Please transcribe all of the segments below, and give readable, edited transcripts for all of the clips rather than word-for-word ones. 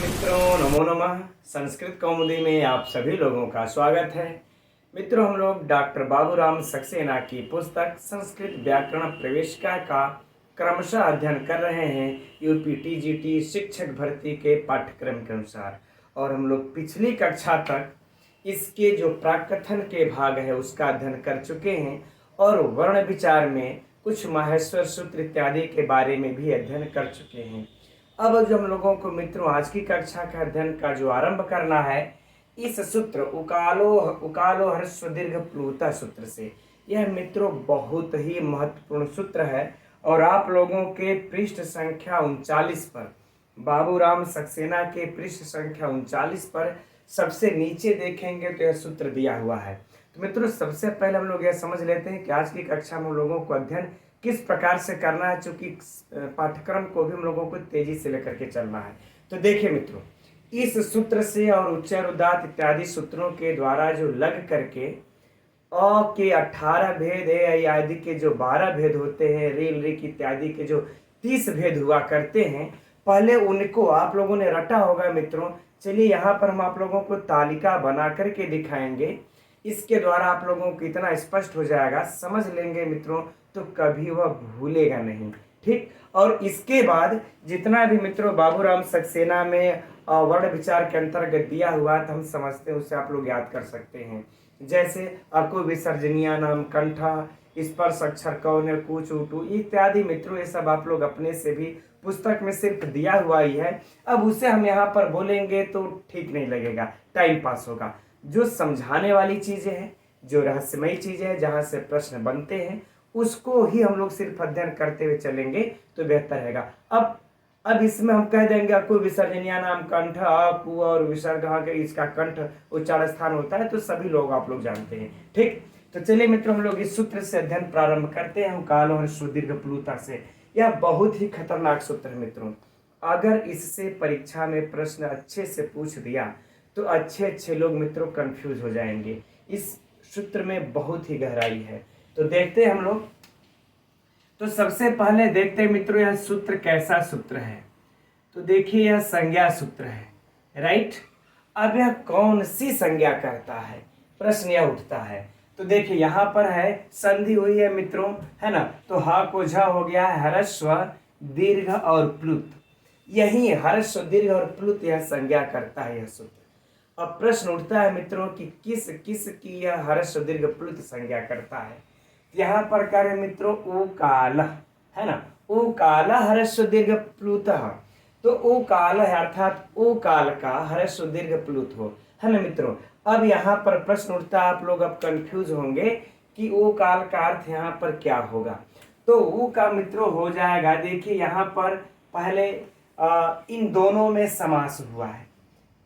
मित्रों, नमो नमः। संस्कृत कौमुदी में आप सभी लोगों का स्वागत है। मित्रों, हम लोग डॉक्टर बाबूराम सक्सेना की पुस्तक संस्कृत व्याकरण प्रवेशिका का क्रमशः अध्ययन कर रहे हैं यूपी टीजीटी शिक्षक भर्ती के पाठ्यक्रम के अनुसार। और हम लोग पिछली कक्षा तक इसके जो प्राकथन के भाग है उसका अध्ययन कर चुके हैं और वर्ण विचार में कुछ माहेश्वर सूत्र इत्यादि के बारे में भी अध्ययन कर चुके हैं। अब जो हम लोगों को मित्रों आज की कक्षा का अध्ययन का जो आरंभ करना है इस सूत्र उकालो ह्रस्व दीर्घ प्लुता सूत्र से। यह मित्रों बहुत ही महत्वपूर्ण सूत्र है और आप लोगों के पृष्ठ संख्या 39 पर, बाबूराम सक्सेना के पृष्ठ संख्या 39 पर सबसे नीचे देखेंगे तो यह सूत्र दिया हुआ है। तो मित्रों सबसे पहले हम लोग यह समझ लेते हैं कि आज की कक्षा में हम लोगों को अध्ययन किस प्रकार से करना है, चूंकि पाठ्यक्रम को भी हम लोगों को तेजी से लेकर के चलना है। तो देखिए मित्रों, इस सूत्र से और उच्चार उदात्त इत्यादि सूत्रों के द्वारा जो लग करके अ के 18 भेद है, आदि के जो 12 भेद होते हैं, रील रिक इत्यादि के जो 30 भेद हुआ करते हैं, पहले उनको आप लोगों ने रटा होगा मित्रों। चलिए यहाँ पर हम आप लोगों को तालिका बना करके दिखाएंगे। इसके द्वारा आप लोगों को इतना स्पष्ट हो जाएगा, समझ लेंगे मित्रों, तो कभी वह भूलेगा नहीं। ठीक। और इसके बाद जितना भी मित्रों बाबूराम सक्सेना में वर्ण विचार के अंतर्गत दिया हुआ तो हम समझते हैं उससे आप लोग याद कर सकते हैं। जैसे अकु विसर्जनिया नाम कंठा, स्पर्श अक्षर कौन है, कूच उटू इत्यादि मित्रों, ये सब आप लोग अपने से भी पुस्तक में सिर्फ दिया हुआ ही है। अब उसे हम यहाँ पर बोलेंगे तो ठीक नहीं लगेगा, टाइम पास होगा। जो समझाने वाली चीजें हैं, जो रहस्यमयी चीजें हैं, जहाँ से प्रश्न बनते हैं, उसको ही हम लोग सिर्फ अध्ययन करते हुए चलेंगे तो बेहतर रहेगा। अब इसमें हम कह देंगे अकु विसर्जनिया नाम कंठ, अकु और विसर्ग के इसका कंठ उच्चारण स्थान होता है, तो सभी लोग आप लोग जानते हैं। ठीक। तो चलिए मित्रों हम लोग इस सूत्र से अध्ययन प्रारंभ करते हैं, उकालो ह्रस्व दीर्घ प्लुता से। यह बहुत ही खतरनाक सूत्र है मित्रों। अगर इससे परीक्षा में प्रश्न अच्छे से पूछ दिया तो अच्छे लोग मित्रों कंफ्यूज हो जाएंगे। इस सूत्र में बहुत ही गहराई है। तो देखते हैं हम लोग। तो सबसे पहले देखते हैं मित्रों यह सूत्र कैसा सूत्र है। तो देखिए यह संज्ञा सूत्र है, राइट। अब यह कौन सी संज्ञा करता है, प्रश्न यह उठता है। तो देखिए यहाँ पर है संधि हुई है मित्रों, है ना। तो हा को झ हो गया है ह्रस्व दीर्घ और प्लुत। यही ह्रस्व दीर्घ और प्लुत यह संज्ञा करता है यह सूत्र। अब प्रश्न उठता है मित्रों कि किस किस की यह ह्रस्व दीर्घ प्लुत संज्ञा करता है। यहाँ पर क्या है मित्रों, उकाल, है ना। उकाल ह्रस्व दीर्घ प्लुत, तो उकाल है अर्थात उकाल का ह्रस्व दीर्घ प्लुत हो, है ना मित्रों। अब यहाँ पर प्रश्न उठता है, आप लोग अब कंफ्यूज होंगे कि उकाल का अर्थ यहाँ पर क्या होगा। तो उ का मित्रों हो जाएगा, देखिए यहाँ पर पहले इन दोनों में समास हुआ है,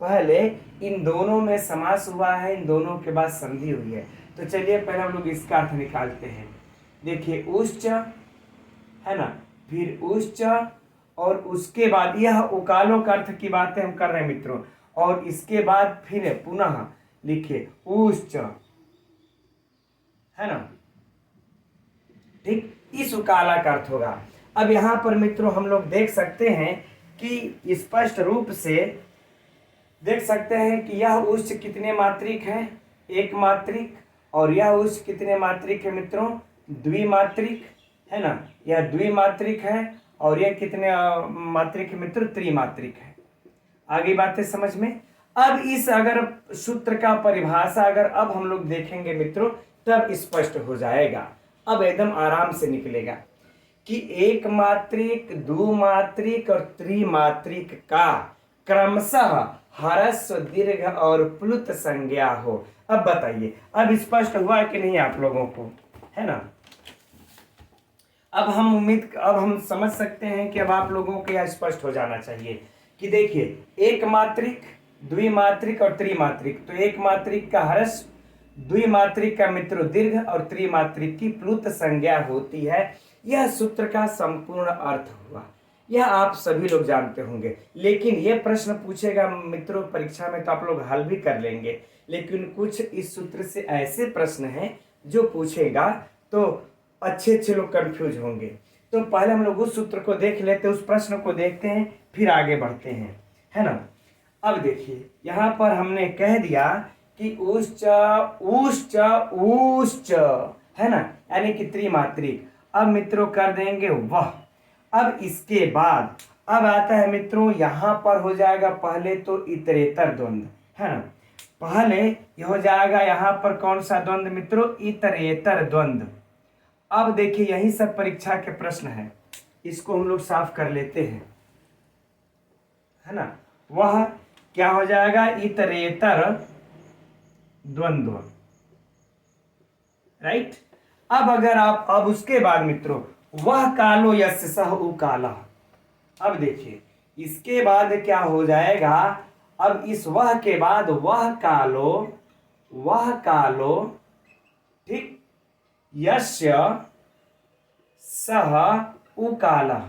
पहले इन दोनों में समास हुआ है, इन दोनों के बाद संधि हुई है। तो चलिए पहले हम लोग इसका अर्थ निकालते हैं। देखिए उच्च, है ना, फिर उच्च और उसके बाद यह उकालों का अर्थ की बातें हम कर रहे हैं मित्रों। और इसके बाद फिर पुनः लिखिए उच्च, है ना। ठीक, इस उकाला का अर्थ होगा। अब यहाँ पर मित्रों हम लोग देख सकते हैं कि स्पष्ट रूप से देख सकते हैं कि यह उच्च कितने मात्रिक है, एक मात्रिक, और यह उच्च कितने मात्रिक है मित्रों, द्विमात्रिक, है ना। यह द्विमात्रिक है और यह कितने मात्रिक है मित्रों, त्रिमात्रिक है। आगे बातें समझ में। अब इस अगर सूत्र का परिभाषा अगर अब हम लोग देखेंगे मित्रों तब स्पष्ट हो जाएगा, अब एकदम आराम से निकलेगा कि एक मात्रिक, द्विमात्रिक और त्रिमात्रिक का क्रमशः ह्रस्व दीर्घ और प्लुत संज्ञा हो। अब बताइए, अब स्पष्ट हुआ कि नहीं आप लोगों को, है ना। अब हम समझ सकते हैं कि अब आप लोगों को यह स्पष्ट हो जाना चाहिए कि देखिए एक मात्रिक, द्विमात्रिक और त्रिमात्रिक। तो एक मात्रिक का ह्रस्व, द्विमात्रिक का मित्रों दीर्घ और त्रिमात्रिक की प्लुत संज्ञा होती है। यह सूत्र का संपूर्ण अर्थ हुआ, यह आप सभी लोग जानते होंगे। लेकिन यह प्रश्न पूछेगा मित्रों परीक्षा में तो आप लोग हल भी कर लेंगे, लेकिन कुछ इस सूत्र से ऐसे प्रश्न हैं जो पूछेगा तो अच्छे लोग कंफ्यूज होंगे। तो पहले हम लोग उस सूत्र को देख लेते हैं, उस प्रश्न को देखते हैं, फिर आगे बढ़ते हैं, है ना। अब देखिए यहाँ पर हमने कह दिया कि उश्च उश्च उश्च, है ना, यानी कि त्रिमात्रिक। अब मित्रों कर देंगे वह। अब इसके बाद अब आता है मित्रों, यहां पर हो जाएगा पहले तो इतरेतर द्वंद्व, है ना। पहले यह हो जाएगा यहां पर कौन सा द्वंद्व मित्रों, इतरेतर द्वंद्व। अब देखिए यही सब परीक्षा के प्रश्न है, इसको हम लोग साफ कर लेते हैं, है ना। वह क्या हो जाएगा, इतरेतर द्वंद्व, राइट। अब अगर आप अब उसके बाद मित्रों, वह कालो यस्य सह उ काला। अब देखिए इसके बाद क्या हो जाएगा, अब इस वह के बाद वह कालो, ठीक, यस्य सह उ काला,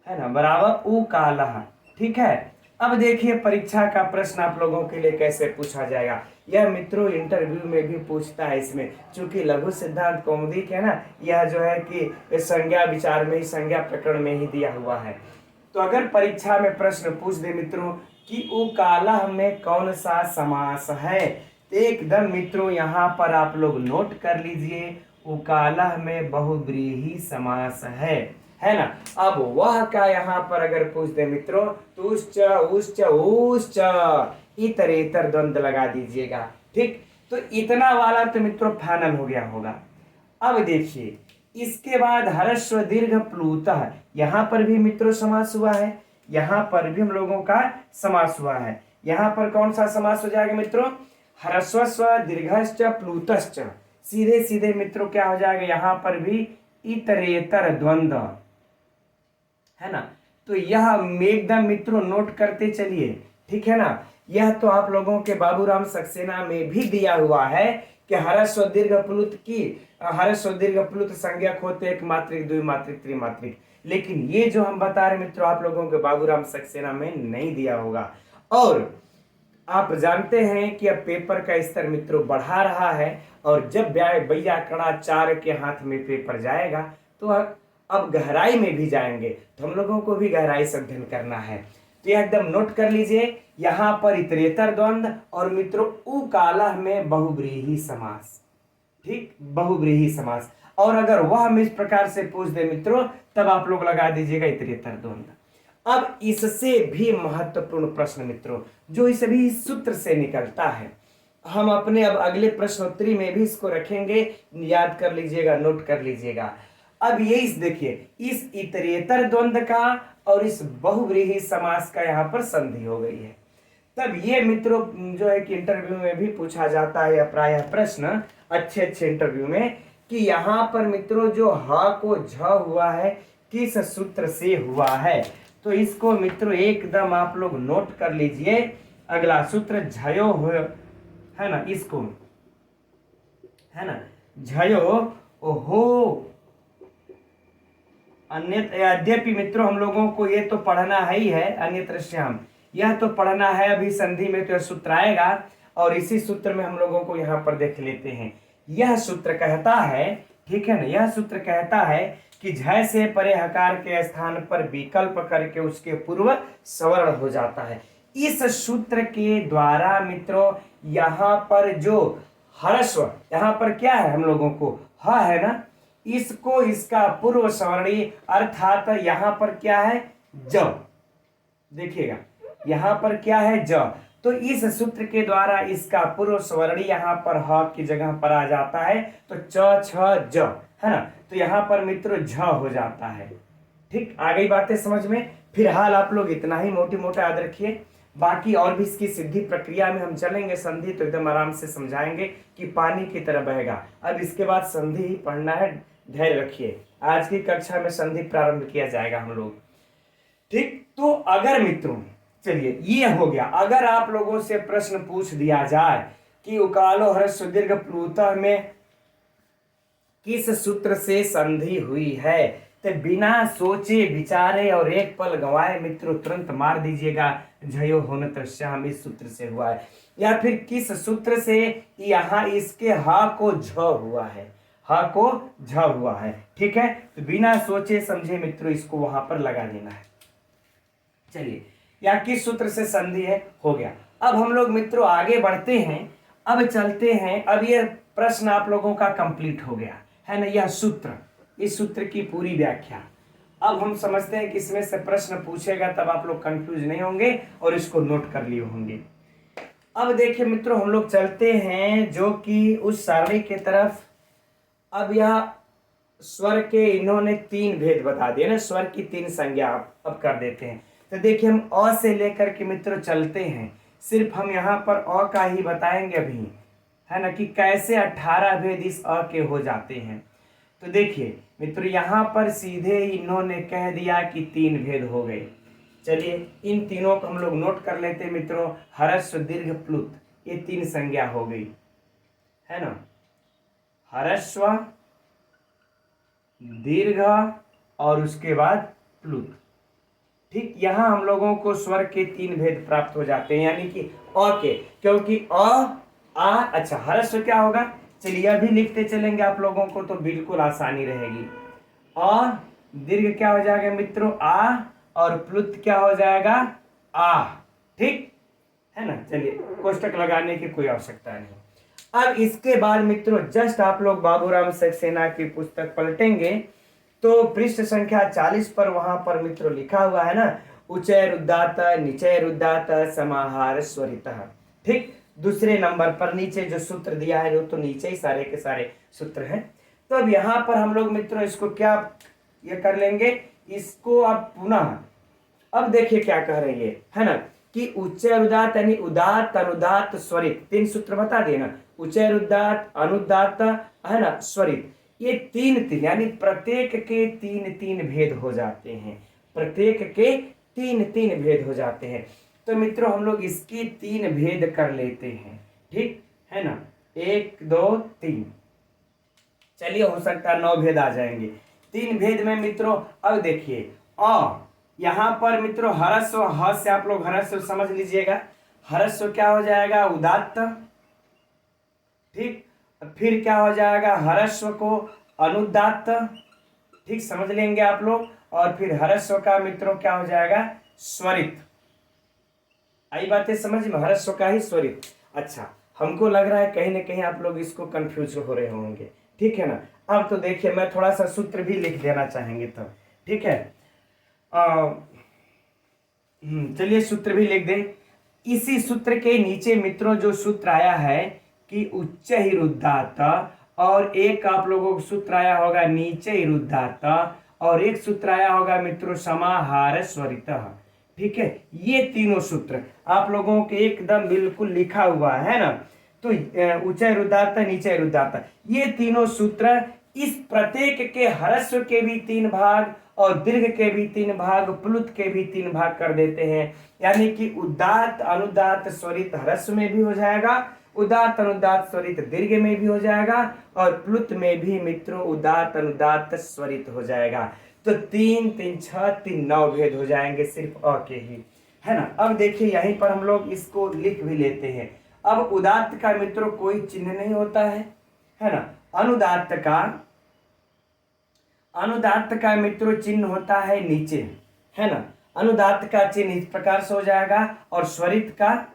है ना, बराबर उ काला, ठीक है। अब देखिए परीक्षा का प्रश्न आप लोगों के लिए कैसे पूछा जाएगा। यह मित्रों इंटरव्यू में भी पूछता है इसमें, चूंकि लघु सिद्धांत कौमुदी है ना, यह जो है कि संज्ञा विचार में ही, संज्ञा प्रकरण में ही दिया हुआ है। तो अगर परीक्षा में प्रश्न पूछ दे मित्रों कि उकाला में कौन सा समास है, तो एकदम मित्रों यहाँ पर आप लोग नोट कर लीजिए, उकाला में बहुव्रीहि समास है ना। अब वह का यहाँ पर अगर पूछ दे मित्रों तो उश्च उश्च उश्च इतरेतर द्वंद्व लगा दीजिएगा, ठीक। तो इतना वाला तो मित्रों फाइनल हो गया होगा। अब देखिए इसके बाद ह्रस्व दीर्घ प्लुतः, यहाँ पर भी मित्रों समास हुआ है, यहाँ पर भी हम लोगों का समास हुआ है। यहाँ पर कौन सा समास हो जाएगा मित्रों, ह्रस्व दीर्घश्च प्लुतश्च, सीधे सीधे मित्रों क्या हो जाएगा, यहाँ पर भी इतरेतर द्वंद्व, है ना। तो यह एकदम मित्रों नोट करते चलिए, ठीक है ना। यह तो आप लोगों के बाबूराम सक्सेना में भी दिया हुआ है कि ह्रस्व दीर्घ प्लुत की, ह्रस्व दीर्घ प्लुत संज्ञक होते एक मात्रिक, द्विमात्रिक, त्रिमात्रिक। लेकिन ये जो हम बता रहे मित्रों आप लोगों के बाबूराम सक्सेना में नहीं दिया होगा। और आप जानते हैं कि अब पेपर का स्तर मित्रों बढ़ा रहा है, और जब व्याकरणाचार्य के हाथ में पेपर जाएगा तो अब गहराई में भी जाएंगे, तो हम लोगों को भी गहराई से अध्ययन करना है। तो यह एकदम नोट कर लीजिए, यहाँ पर इतरेतर द्वंद्व और मित्रों उ काला में बहुव्रीहि समास, ठीक, बहुव्रीहि समास। और अगर वह हम इस प्रकार से पूछ दे मित्रों तब आप लोग लगा दीजिएगा इतरेतर द्वंद्व। अब इससे भी महत्वपूर्ण प्रश्न मित्रों जो इस भी सूत्र से निकलता है, हम अपने अब अगले प्रश्नोत्तरी में भी इसको रखेंगे, याद कर लीजिएगा, नोट कर लीजिएगा। अब ये इस देखिए इस इतरेतर द्वंद्व का और इस बहुव्रीहि समास का यहाँ पर संधि हो गई है। तब ये मित्रों जो है कि इंटरव्यू में भी पूछा जाता है, या प्रायः प्रश्न अच्छे अच्छे इंटरव्यू में, कि यहाँ पर मित्रों जो ह को झ हुआ है किस सूत्र से हुआ है। तो इसको मित्रों एकदम आप लोग नोट कर लीजिए, अगला सूत्र झयो हो, है ना, इसको, है ना, झयो हो। यद्यपि मित्रों हम लोगों को ये तो पढ़ना है ही है, अन्यत्र श्याम, यह तो पढ़ना है, अभी संधि में तो यह सूत्र आएगा, और इसी सूत्र में हम लोगों को यहाँ पर देख लेते हैं। यह सूत्र कहता है, ठीक है ना, यह सूत्र कहता है कि झ से परे हकार के स्थान पर विकल्प करके उसके पूर्व स्वर्ण हो जाता है। इस सूत्र के द्वारा मित्रों यहाँ पर जो ह्रस्व, यहाँ पर क्या है हम लोगों को ह है ना, इसको इसका पूर्व सवर्णी अर्थात यहाँ पर क्या है ज, देखिएगा यहाँ पर क्या है ज, तो इस सूत्र के द्वारा इसका पूर्व सवर्णी यहाँ पर ह की जगह पर आ जाता है, तो च छ ज, है ना, तो यहाँ पर मित्रों झ हो जाता है। ठीक, आ गई बातें समझ में। फिलहाल आप लोग इतना ही मोटी मोटा याद रखिए, बाकी और भी इसकी सिद्धि प्रक्रिया में हम चलेंगे, संधि तो एकदम आराम से समझाएंगे कि पानी की तरह बहेगा। अब इसके बाद संधि ही पढ़ना है, धैर्य रखिए, आज की कक्षा में संधि प्रारंभ किया जाएगा हम लोग। ठीक, तो अगर मित्रों चलिए ये हो गया, अगर आप लोगों से प्रश्न पूछ दिया जाए कि उकालो ह्रस्व दीर्घ प्लुतः में किस सूत्र से संधि हुई है, तो बिना सोचे विचारे और एक पल गंवाए मित्रों तुरंत मार दीजिएगा झयो होनत्र श्याम, इस सूत्र से हुआ है। या फिर किस सूत्र से यहाँ इसके हा को झ हुआ है, हा को झ हुआ है। ठीक है, तो बिना सोचे समझे मित्रों इसको वहां पर लगा देना है। चलिए या किस सूत्र से संधि है, हो गया। अब हम लोग मित्रों आगे बढ़ते हैं, अब चलते हैं। अब ये प्रश्न आप लोगों का कंप्लीट हो गया है ना, यह सूत्र, इस सूत्र की पूरी व्याख्या। अब हम समझते हैं कि इसमें से प्रश्न पूछेगा, तब आप लोग कंफ्यूज नहीं होंगे और इसको नोट कर लिए होंगे। अब देखिए मित्रों, हम लोग चलते हैं जो कि उस सारणी के तरफ। अब यह स्वर के इन्होंने 3 भेद बता दिए ना, स्वर की 3 संज्ञा अब कर देते हैं। तो देखिए हम अ से लेकर के मित्रों चलते हैं, सिर्फ हम यहाँ पर अ का ही बताएंगे अभी, है ना, कि कैसे 18 भेद इस अ के हो जाते हैं। तो देखिए मित्रों, यहाँ पर सीधे इन्होंने कह दिया कि 3 भेद हो गए। चलिए इन तीनों को हम लोग नोट कर लेते हैं मित्रों। ह्रस्व दीर्घ प्लुत, ये 3 संज्ञा हो गई, है ना। ह्रस्व दीर्घ और उसके बाद प्लुत। ठीक, यहां हम लोगों को स्वर के 3 भेद प्राप्त हो जाते हैं, यानी कि अ के, क्योंकि अ आ, अच्छा ह्रस्व क्या होगा, चलिए अभी लिखते चलेंगे आप लोगों को तो बिल्कुल आसानी रहेगी। अ दीर्घ क्या हो जाएगा मित्रों, आ, और प्लुत क्या हो जाएगा, आ। ठीक है ना, चलिए कोष्टक लगाने की कोई आवश्यकता नहीं। अब इसके बाद मित्रों जस्ट आप लोग बाबूराम सक्सेना की पुस्तक पलटेंगे तो पृष्ठ संख्या 40 पर वहां पर मित्रों लिखा हुआ है ना, उच्चय रुद्धात निचय रुद्धात समाहार स्वरितः। ठीक, दूसरे नंबर पर नीचे जो सूत्र दिया है वो तो नीचे ही सारे के सारे सूत्र हैं। तो अब यहाँ पर हम लोग मित्रों इसको क्या ये कर लेंगे, इसको अब पुनः, अब देखिए क्या कह रही है ना, कि उच्चय उदात यानी उदात अनुदात स्वरित, 3 सूत्र बता दिए ना, उच्चय उदात अनुदात, है ना, स्वरित, ये 3 यानी प्रत्येक के 3 भेद हो जाते हैं, प्रत्येक के 3 भेद हो जाते हैं। तो मित्रों हम लोग इसकी 3 भेद कर लेते हैं, ठीक है ना, 1 2 3, चलिए हो सकता है 9 भेद आ जाएंगे। 3 भेद में मित्रों अब देखिए अ, यहां पर मित्रों ह्रस्व, ह से आप लोग ह्रस्व समझ लीजिएगा, ह्रस्व क्या हो जाएगा, उदात्त। ठीक, फिर क्या हो जाएगा, ह्रस्व को अनुदात्त, ठीक समझ लेंगे आप लोग, और फिर ह्रस्व का मित्रों क्या हो जाएगा, स्वरित। आई बातें समझ में, ह्रस्व का ही स्वरित। अच्छा, हमको लग रहा है कहीं ना कहीं आप लोग इसको कंफ्यूज हो रहे होंगे, ठीक है ना। अब तो देखिए मैं थोड़ा सा सूत्र भी लिख देना चाहेंगे तो, ठीक है, चलिए सूत्र भी लिख दें। इसी सूत्र के नीचे मित्रों जो सूत्र आया है कि उच्च ही रुद्धात, और एक आप लोगों को सूत्र आया होगा नीचे ही रुद्धात, और एक सूत्र आया होगा मित्रों समाहार स्वरितः। ठीक है, ये तीनों सूत्र आप लोगों के एकदम बिल्कुल लिखा हुआ है ना। तो ऊंचाई रुद्धात नीचे रुद्धात, ये तीनों सूत्र इस प्रत्येक के ह्रस्व के भी 3 भाग और दीर्घ के भी 3 भाग, प्लुत के भी 3 भाग कर देते हैं। यानी कि उदात्त अनुदात्त स्वरित ह्रस्व में भी हो जाएगा, उदात्त अनुदात्त स्वरित दीर्घ में भी हो जाएगा, और प्लुत में भी मित्रों उदात्त अनुदात्त स्वरित हो जाएगा। तो 3 3 6 3 9 भेद हो जाएंगे सिर्फ अ के ही, है ना। अब देखिए यहीं पर हम लोग इसको लिख भी लेते हैं। अब उदात्त का मित्रों कोई चिन्ह नहीं होता है ना। अनुदात्त का मित्रों चिन्ह होता है नीचे, है ना। अनुदात्त का चिन्ह इस प्रकार से हो जाएगा, और स्वरित का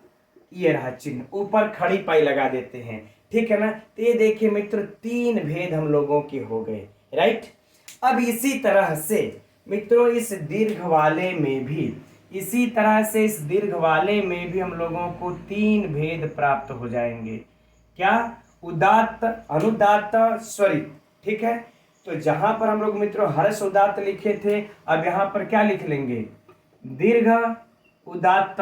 ये रहा चिन्ह, ऊपर खड़ी पाई लगा देते हैं, ठीक है ना। तो ये देखिए मित्रों 3 भेद हम लोगों के हो गए, राइट। अब इसी तरह से मित्रों इस दीर्घ वाले में भी, इसी तरह से इस दीर्घ वाले में भी हम लोगों को 3 भेद प्राप्त हो जाएंगे। क्या, उदात्त अनुदात्त स्वरित, ठीक है। तो जहां पर हम लोग मित्रों हर्ष उदात्त लिखे थे, अब यहां पर क्या लिख लेंगे, दीर्घ उदात्त,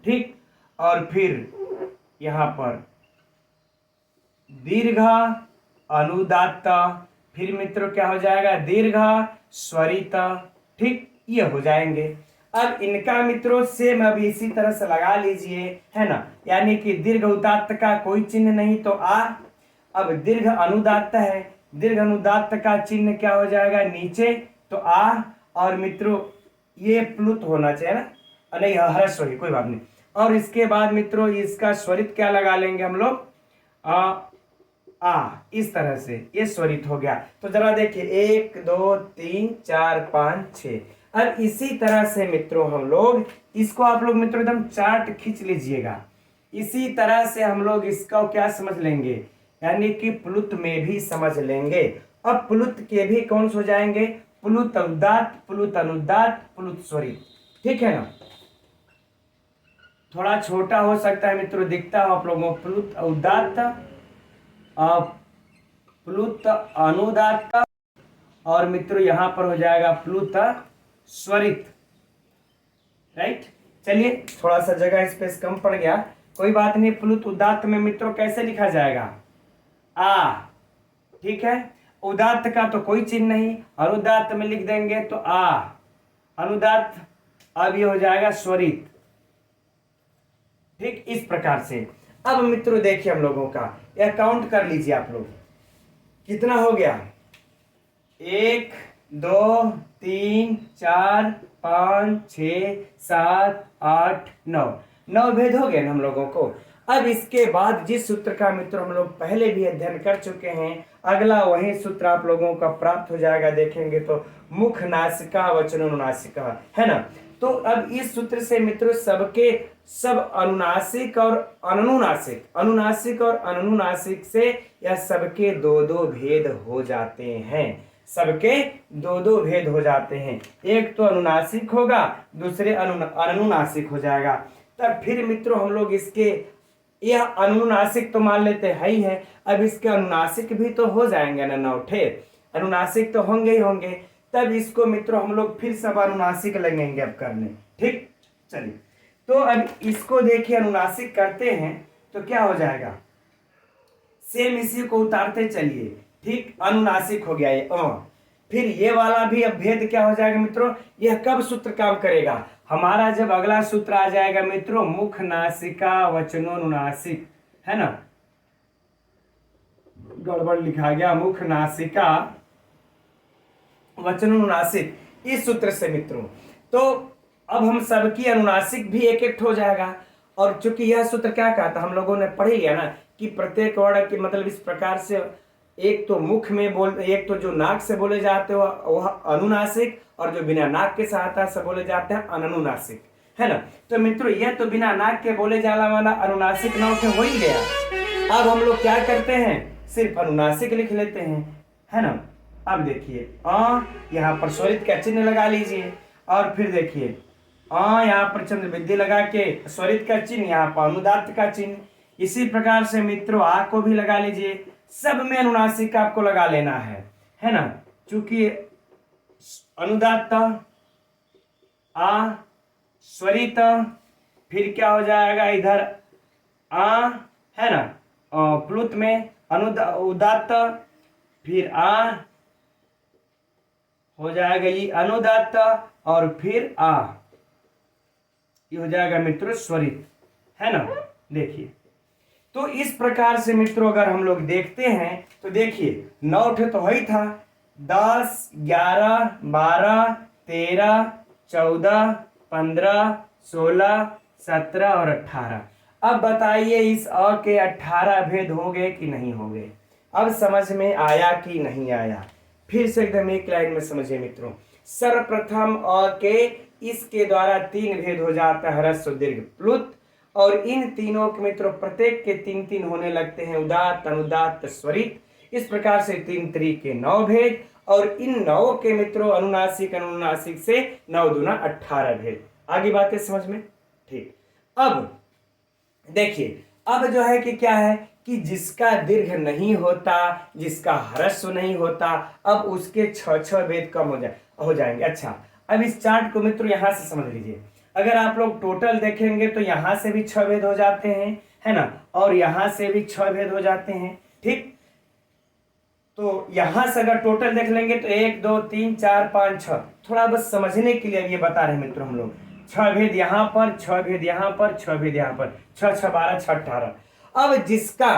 ठीक, और फिर यहां पर दीर्घ अनुदात्त, फिर मित्रों क्या हो जाएगा, दीर्घ स्वरित, ठीक, ये हो जाएंगे। अब इनका मित्रों सेम अब इसी तरह से लगा लीजिए, है ना। यानी कि दीर्घ उदात्त का कोई चिन्ह नहीं तो आ, अब दीर्घ अनुदात्त है, दीर्घ अनुदात्त का चिन्ह क्या हो जाएगा नीचे तो आ, और मित्रों ये प्लुत होना चाहिए ना, नहीं ह्रस्व ही, कोई बात नहीं। और इसके बाद मित्रों इसका स्वरित क्या लगा लेंगे हम लोग, इस तरह से ये स्वरित हो गया। तो जरा देखिए 1 2 3 4 5 6, अब इसी तरह से मित्रों हम लोग इसको, आप लोग मित्रों एकदम चार्ट खींच लीजिएगा। इसी तरह से हम लोग इसका क्या समझ लेंगे, यानी कि प्लुत में भी समझ लेंगे। अब प्लुत के भी कौन से हो जाएंगे, प्लुत उदात्त, प्लुत अनुदात्त, प्लुत स्वरित, ठीक है ना। थोड़ा छोटा हो सकता है मित्रों, दिखता हो आप लोगों को, प्लुत उदात्त, प्लुत अनुदात्त, और मित्रों यहां पर हो जाएगा प्लुत स्वरित, राइट। चलिए थोड़ा सा जगह स्पेस कम पड़ गया, कोई बात नहीं। प्लुत उदात्त में मित्रों कैसे लिखा जाएगा, आ, ठीक है। उदात्त का तो कोई चिन्ह नहीं, अनुदात्त में लिख देंगे तो आ, अनुदात्त। अब ये हो जाएगा स्वरित, ठीक, इस प्रकार से। अब मित्रों देखिए हम लोगों का यह काउंट कर लीजिए आप लोग, कितना हो गया, 1 2 3 4 5 6 7 8 9, 9 भेद हो गए ना हम लोगों को। अब इसके बाद जिस सूत्र का मित्रों हम लोग पहले भी अध्ययन कर चुके हैं, अगला वही सूत्र आप लोगों का प्राप्त हो जाएगा, देखेंगे तो मुख नासिका वचनानुनासिका, है ना। तो अब इस सूत्र से मित्रों सबके सब अनुनासिक और अनुनासिक, अनुनासिक और अनुनासिक से यह सबके दो दो भेद हो जाते हैं, सबके दो दो भेद हो जाते हैं। एक तो अनुनासिक होगा, दूसरे अनुनासिक हो जाएगा। तब फिर मित्रों हम लोग इसके, यह अनुनासिक तो मान लेते हैं ही है, अब इसके अनुनासिक भी तो हो जाएंगे ना, 9 ठे अनुनासिक तो होंगे ही होंगे। तब इसको मित्रों हम लोग फिर सब अनुनासिक लगेंगे अब करने, ठीक। चलिए तो अब इसको देखिए अनुनासिक करते हैं तो क्या हो जाएगा, सेम इसी को उतारते चलिए, ठीक। अनुनासिक हो गया ये फिर ये वाला भी अब भेद क्या हो जाएगा मित्रों, यह कब सूत्र काम करेगा हमारा, जब अगला सूत्र आ जाएगा मित्रों मुख नासिका वचनोनुनासिक, है ना। गड़बड़ लिखा गया, मुख नासिका वचनानुनासिक, इस सूत्र से मित्रों। तो अब हम सबकी अनुनासिक भी एक एक हो जाएगा। और चूंकि यह सूत्र क्या कहता हम लोगों ने पढ़ लिया ना कि प्रत्येक वर्ण के मतलब इस प्रकार से, एक तो मुख में बोल, एक तो जो नाक से बोले जाते हो वह अनुनासिक, और जो बिना नाक के सहायता से बोले जाते हैं अनुनासिक, है ना। तो मित्रों यह तो बिना नाक के बोले जाने वाला अनुनासिक 9 हो ही गया। अब हम लोग क्या करते हैं, सिर्फ अनुनासिक लिख लेते हैं, है ना। अब देखिए यहाँ पर स्वरित का चिन्ह लगा लीजिए, और फिर देखिए यहाँ पर चंद्र बिंदी लगा के स्वरित का चिन्ह, यहाँ पर अनुदात्त का चिन्ह। इसी प्रकार से मित्रों आ को भी लगा लीजिए, सब में अनुनासिक आपको लगा लेना है ना। चूंकि अनुदात्त आ, स्वरित, फिर क्या हो जाएगा इधर आ, है ना, प्लुत में उदात्त, फिर आ हो जाएगा ये अनुदात्त, और फिर आ, ये हो जाएगा मित्रों स्वरित, है ना। देखिए तो इस प्रकार से मित्रों अगर हम लोग देखते हैं तो देखिए 9 ठे तो ही था, 10 11 12 13 14 15 16 17 और 18। अब बताइए इस अ के 18 भेद हो गए कि नहीं हो गए, अब समझ में आया कि नहीं आया। फिर से एकदम एक लाइन में समझिए मित्रों, सर्वप्रथम अ के इसके द्वारा 3 भेद हो जाता है, ह्रस्व दीर्घ प्लुत, और इन तीनों के मित्रों प्रत्येक के 3 होने लगते हैं, उदात्त अनुदात्त स्वरित। इस प्रकार से 3 3 9 भेद, और इन 9 के मित्रों अनुनासिक अनुनासिक से 9 दूना 18 भेद। आगे बातें समझ में, ठीक। अब देखिए अब जो है कि क्या है कि जिसका दीर्घ नहीं होता, जिसका ह्रस्व नहीं होता, अब उसके 6 भेद कम हो जाएंगे। अच्छा अब इस चार्ट को मित्रों यहां से समझ लीजिए, अगर आप लोग टोटल देखेंगे तो यहां से भी 6 भेद हो जाते हैं, है ना, और यहां से भी 6 भेद हो जाते हैं, ठीक। तो यहां से अगर टोटल देख लेंगे तो 1 2 3 4 5 6, थोड़ा बस समझने के लिए ये बता रहे हैं मित्रों हम लोग, 6 भेद यहाँ पर, 6 भेद यहाँ पर, 6 भेद यहाँ पर, 6 6 12 6 18। अब जिसका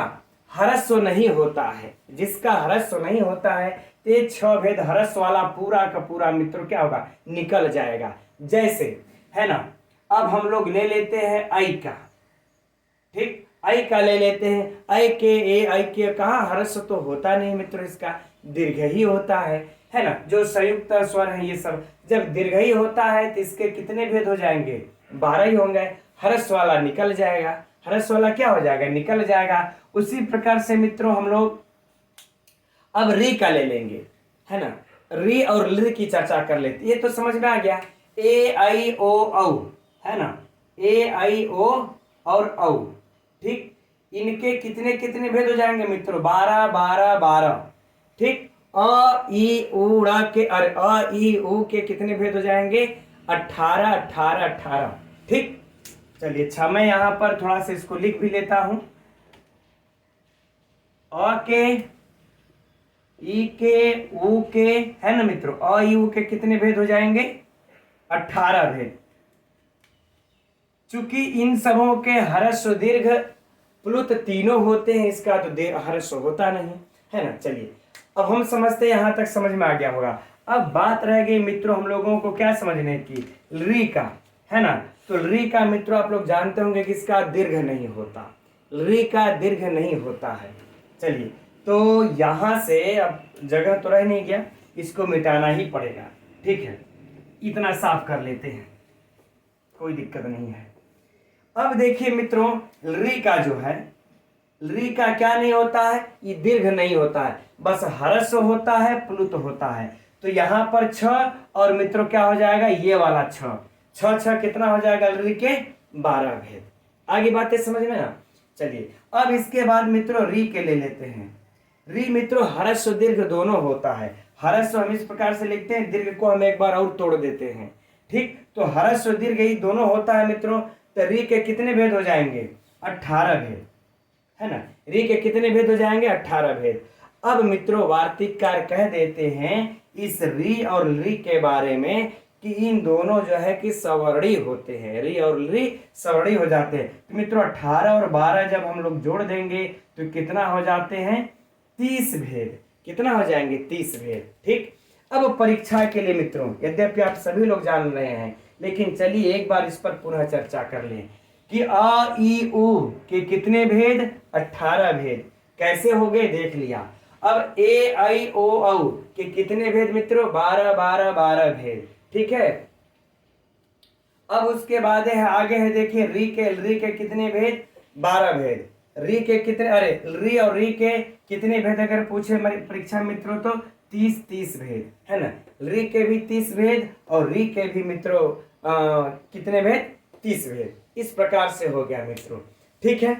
ह्रस्व नहीं होता है, जिसका ह्रस्व नहीं होता है, तो ये 6 भेद ह्रस्व वाला पूरा का पूरा मित्रों क्या होगा, निकल जाएगा। जैसे है ना, अब हम लोग ले लेते हैं आई का, ठीक, आई का ले लेते हैं, आई के कहा ह्रस्व तो होता नहीं मित्रों, इसका दीर्घ ही होता है। है ना, जो संयुक्त स्वर है ये सब। जब दीर्घई होता है तो इसके कितने भेद हो जाएंगे, 12 ही होंगे। हर्ष वाला निकल जाएगा, हर्ष वाला क्या हो जाएगा, निकल जाएगा। उसी प्रकार से मित्रों हम लोग अब री का ले लेंगे, है ना, री और ली की चर्चा कर लेते। ये तो समझ में आ गया, ए आई ओ औ, है ना, ए आई ओ और औ, ठीक। इनके कितने कितने भेद हो जाएंगे मित्रों, 12 12 12, ठीक। अ ई उ ड़ के, अरे अ ई उ के कितने भेद हो जाएंगे, 18 18 18, ठीक। चलिए अच्छा, मैं यहां पर थोड़ा सा इसको लिख भी लेता हूं। अ के, ई के, उ के, है ना मित्रों, अ ई उ के कितने भेद हो जाएंगे, 18 भेद। चूंकि इन सबों के ह्रस्व दीर्घ प्लुत तीनों होते हैं, इसका तो ह्रस्व होता नहीं, है ना। चलिए अब हम समझते, यहां तक समझ में आ गया होगा। अब बात रह गई मित्रों हम लोगों को क्या समझने की, री का, है ना। तो री का मित्रों आप लोग जानते होंगे कि इसका दीर्घ नहीं होता, री का दीर्घ नहीं होता है। चलिए तो यहां से अब जगह तो रह नहीं गया, इसको मिटाना ही पड़ेगा, ठीक है। इतना साफ कर लेते हैं, कोई दिक्कत नहीं है। अब देखिए मित्रों, री का जो है, री का क्या नहीं होता है, ये दीर्घ नहीं होता है, बस ह्रस्व होता है, प्लुत होता है। तो यहां पर 6 और मित्रों क्या हो जाएगा, ये वाला 6 6 6 कितना हो जाएगा, री के 12 भेद। आगे बातें समझ में ना। चलिए अब इसके बाद मित्रों री के ले लेते हैं। री मित्रों ह्रस्व दीर्घ दोनों होता है। ह्रस्व हम इस प्रकार से लिखते हैं, दीर्घ को हम एक बार और तोड़ देते हैं, ठीक। तो ह्रस्व दीर्घ ही दोनों होता है मित्रों। तो री के कितने भेद हो जाएंगे, 18 भेद, है ना। री के कितने भेद हो जाएंगे, 18 भेद। अब मित्रों वार्तिककार कह देते हैं इस री और ली के बारे में कि इन दोनों जो है कि सवर्णी होते हैं, री और ली सवर्णी हो जाते हैं। तो मित्रों 18 और 12 जब हम लोग जोड़ देंगे तो कितना हो जाते हैं, 30 भेद। कितना हो जाएंगे, 30 भेद, ठीक। अब परीक्षा के लिए मित्रों, यद्यपि आप सभी लोग जान रहे हैं, लेकिन चलिए एक बार इस पर पुनः चर्चा कर लें कि आ ई उ के कितने भेद, 18 भेद। कैसे हो गए देख लिया। अब ए आई ओ औ के कितने भेद मित्रों, 12 12 12 भेद, ठीक है। अब उसके बाद है आगे है, देखिए री के कितने भेद, 12 भेद। री के कितने, अरे री और री के कितने भेद अगर पूछे परीक्षा मित्रों तो 30 30 भेद, है ना। री के भी 30 भेद और री के भी मित्रों कितने भेद, 30 भेद। इस प्रकार से हो गया मित्रों, ठीक है।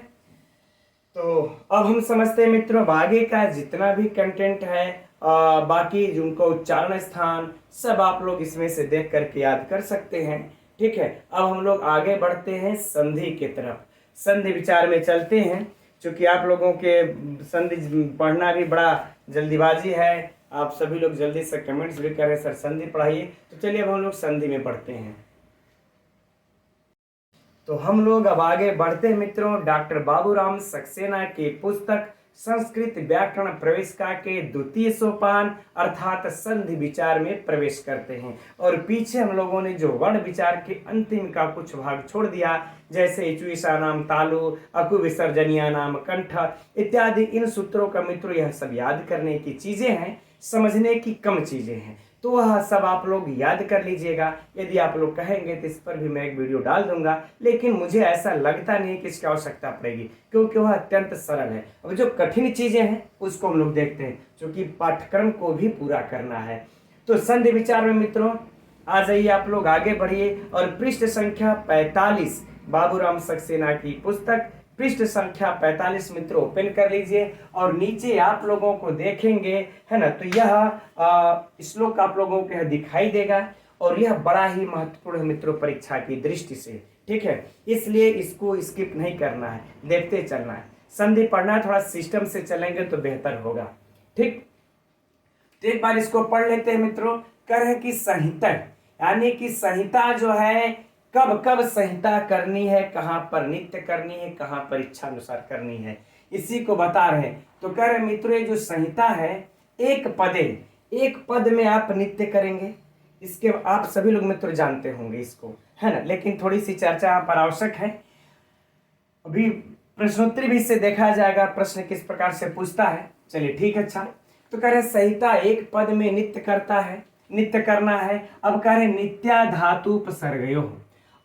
तो अब हम समझते हैं मित्रों आगे का जितना भी कंटेंट है, बाकी जिनको उच्चारण स्थान सब आप लोग इसमें से देख करके याद कर सकते हैं, ठीक है। अब हम लोग आगे बढ़ते हैं संधि की तरफ, संधि विचार में चलते हैं। क्योंकि आप लोगों के संधि पढ़ना भी बड़ा जल्दीबाजी है, आप सभी लोग जल्दी से कमेंट्स भी कर रहे हैं सर संधि पढ़ाइए। तो चलिए अब हम लोग संधि में पढ़ते हैं। तो हम लोग अब आगे बढ़ते हैं मित्रों, डॉक्टर बाबूराम सक्सेना की पुस्तक संस्कृत व्याकरण प्रवेशिका के द्वितीय सोपान अर्थात संधि विचार में प्रवेश करते हैं। और पीछे हम लोगों ने जो वर्ण विचार के अंतिम का कुछ भाग छोड़ दिया, जैसे इचुषा नाम तालु, अकु विसर्जनिया नाम कंठ इत्यादि, इन सूत्रों का मित्रों यह सब याद करने की चीजें हैं, समझने की कम चीजें हैं। तो वह सब आप लोग याद कर लीजिएगा। यदि आप लोग कहेंगे तो इस पर भी मैं एक वीडियो डाल दूंगा, लेकिन मुझे ऐसा लगता नहीं कि इसकी आवश्यकता पड़ेगी, क्योंकि वह अत्यंत सरल है। अब जो कठिन चीजें हैं उसको हम लोग देखते हैं, क्योंकि पाठ्यक्रम को भी पूरा करना है। तो संधि विचार में मित्रों आ जाइए, आप लोग आगे बढ़िए और पृष्ठ संख्या 45 बाबूराम सक्सेना की पुस्तक पृष्ठ संख्या 45 मित्रों ओपन कर लीजिए और नीचे आप लोगों को देखेंगे, है ना। तो यह श्लोक आप लोगों को दिखाई देगा और यह बड़ा ही महत्वपूर्ण है मित्रों परीक्षा की दृष्टि से, ठीक है। इसलिए इसको स्किप नहीं करना है, देखते चलना है। संधि पढ़ना है, थोड़ा सिस्टम से चलेंगे तो बेहतर होगा, ठीक। तो एक बार इसको पढ़ लेते हैं मित्रों। कह रहे कि संहिता यानी कि संहिता जो है कब कब संहिता करनी है, कहाँ पर नित्य करनी है, कहाँ पर इच्छा अनुसार करनी है, इसी को बता रहे हैं। तो कह रहे मित्रों ये जो संहिता है एक पद में आप नित्य करेंगे, इसके आप सभी लोग मित्र जानते होंगे इसको, है ना। लेकिन थोड़ी सी चर्चा यहाँ पर आवश्यक है। अभी प्रश्नोत्तरी भी इससे देखा जाएगा, प्रश्न किस प्रकार से पूछता है। चलिए ठीक है, अच्छा। तो कह रहे संहिता एक पद में नित्य करता है, नित्य करना है। अब कह रहे नित्या धातु उपसर्गयो,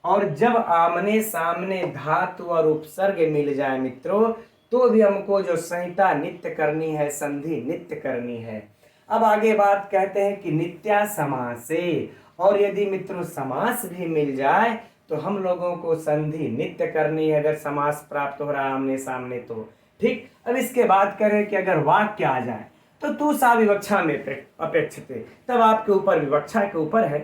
और जब आमने सामने धातु और उपसर्ग मिल जाए मित्रों तो भी हमको जो संहिता नित्य करनी है, संधि नित्य करनी है। अब आगे बात कहते हैं कि नित्या समासे, और यदि मित्रों समास भी मिल जाए तो हम लोगों को संधि नित्य करनी है, अगर समास प्राप्त हो रहा है आमने सामने तो ठीक। अब इसके बाद करें कि अगर वाक्य आ जाए तो तू सा विवक्षा में अपेक्षते, तब आपके ऊपर, विवक्षा के ऊपर है,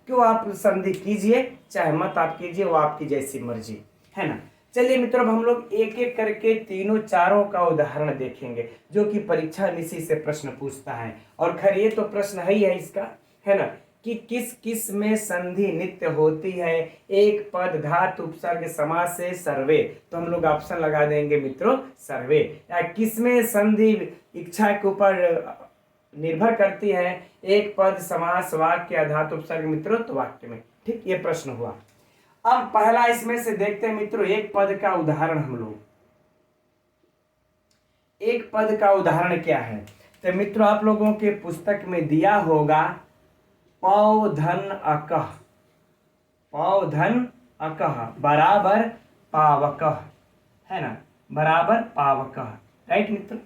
क्यों आप संधि कीजिए चाहे मत आप कीजिए, वो आपकी जैसी मर्जी है ना। चलिए मित्रों, अब हम लोग एक एक करके तीनों चारों का उदाहरण देखेंगे, जो कि परीक्षा में इसी से प्रश्न पूछता है। और खैर ये तो प्रश्न है ही है इसका, है ना, कि किस किस में संधि नित्य होती है। एक पद धातु उपसर्ग समास से सर्वे, तो हम लोग ऑप्शन लगा देंगे मित्रों सर्वे। या किस में संधि इच्छा के ऊपर निर्भर करती है, एक पद समास वाक्य धातु उपसर्ग मित्रों, तो वाक्य में, ठीक, ये प्रश्न हुआ। अब पहला इसमें से देखते हैं मित्रों एक पद का उदाहरण। हम लोग एक पद का उदाहरण क्या है, तो मित्रों आप लोगों के पुस्तक में दिया होगा पौधन अकह, पौधन अकह बराबर पावकह, है ना, बराबर पावकह, राइट मित्रों।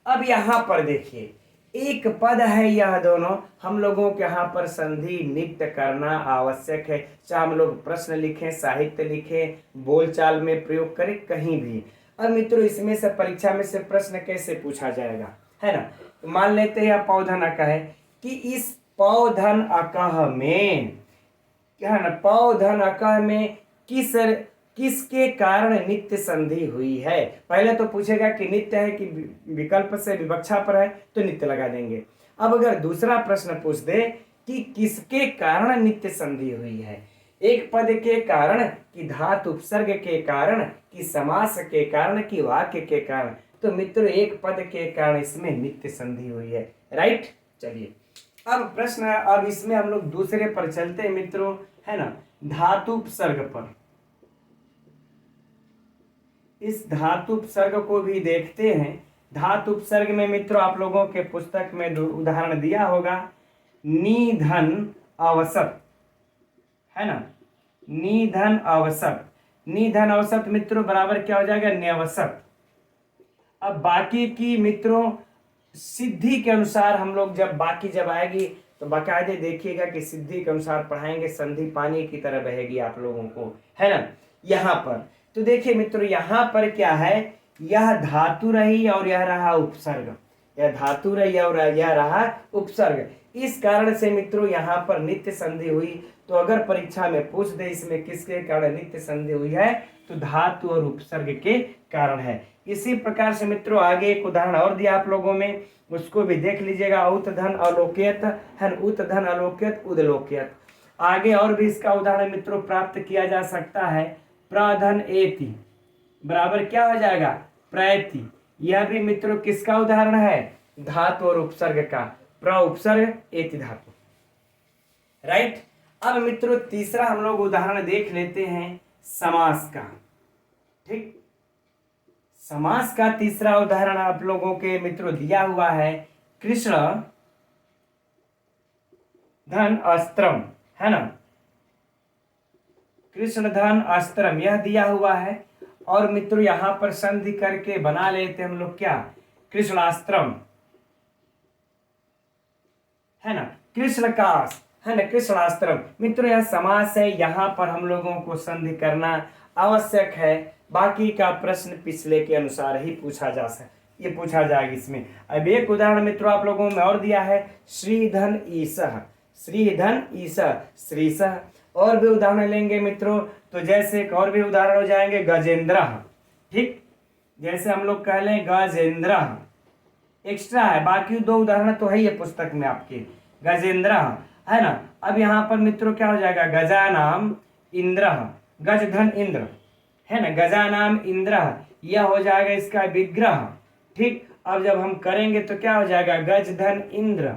अब यहां पर देखिए एक पद है, यह दोनों हम लोगों के यहाँ पर संधि नित्य करना आवश्यक है, चाहे हम लोग प्रश्न लिखें, साहित्य लिखें, बोलचाल में प्रयोग करें, कहीं भी। अब मित्रों इसमें से परीक्षा में से प्रश्न कैसे पूछा जाएगा, है ना। तो मान लेते हैं पौधन अकह है कि इस पौधन अकह में, क्या है ना, पौधन अकह में किसके कारण नित्य संधि हुई है। पहले तो पूछेगा कि नित्य है कि विकल्प से विवक्षा पर है, तो नित्य लगा देंगे। अब अगर दूसरा प्रश्न पूछ दे कि किसके कारण नित्य संधि हुई है, एक पद के कारण, कि धातु उपसर्ग के कारण, कि समास के कारण, कि वाक्य के कारण, तो मित्रों एक पद के कारण इसमें नित्य संधि हुई है, राइट। चलिए अब प्रश्न, अब इसमें हम लोग दूसरे पर चलते हैं मित्रों, है ना, धातु उपसर्ग पर। इस धातु उपसर्ग को भी देखते हैं। धातु उपसर्ग में मित्रों आप लोगों के पुस्तक में उदाहरण दिया होगा निधन अवसत, है ना, निधन अवसत। निधन अवसत मित्रों बराबर क्या हो जाएगा, न्यवसत। अब बाकी की मित्रों सिद्धि के अनुसार हम लोग जब आएगी तो बाकायदे देखिएगा कि सिद्धि के अनुसार पढ़ाएंगे, संधि पानी की तरह बहेगी आप लोगों को, है ना। यहाँ पर तो देखिए मित्रों, यहाँ पर क्या है, यह धातु रही और यह रहा उपसर्ग, यह धातु रही और यह रहा उपसर्ग। इस कारण से मित्रों यहाँ पर नित्य संधि हुई। तो अगर परीक्षा में पूछ दे इसमें किसके कारण नित्य संधि हुई है, तो धातु और उपसर्ग के कारण है। इसी प्रकार से मित्रों आगे एक उदाहरण और दिया आप लोगों में, उसको भी देख लीजिएगा। उत धन अलोक्यत, है, उत धन अलोक्यत उदलोक्यत। आगे और भी इसका उदाहरण मित्रों प्राप्त किया जा सकता है। प्रधन एति बराबर क्या हो जाएगा, प्रयति। यह भी मित्रों किसका उदाहरण है, धातु और उपसर्ग का, प्र उपसर्ग एति धातु, राइट। अब मित्रों तीसरा हम लोग उदाहरण देख लेते हैं समास का, ठीक। समास का तीसरा उदाहरण आप लोगों के मित्रों दिया हुआ है कृष्ण धन अस्त्रम, है ना, कृष्ण धन अस्त्रम यह दिया हुआ है। और मित्रों यहां पर संधि करके बना लेते हम लोग क्या, कृष्णास्त्रम, है ना, कृष्ण का, है ना, कृष्णास्त्रम। मित्रों यह समास है, यहां पर हम लोगों को संधि करना आवश्यक है। बाकी का प्रश्न पिछले के अनुसार ही पूछा जा सकता, ये पूछा जाएगा इसमें। अब एक उदाहरण मित्रों आप लोगों में और दिया है श्रीधन ईसह, श्रीधन ईसह, श्रीसह। और भी उदाहरण लेंगे मित्रों, तो जैसे एक और भी उदाहरण हो जाएंगे गजेंद्र, ठीक, जैसे हम लोग कह लें गजेंद्र, एक्स्ट्रा है, बाकी दो उदाहरण तो है ही पुस्तक में आपके, गजेंद्र, है ना। अब यहाँ पर मित्रों क्या हो जाएगा, गजानाम इंद्र, गजधन इंद्र, है ना, गजानाम इंद्र, यह हो जाएगा इसका विग्रह, ठीक। अब जब हम करेंगे तो क्या हो जाएगा, गजधन इंद्र,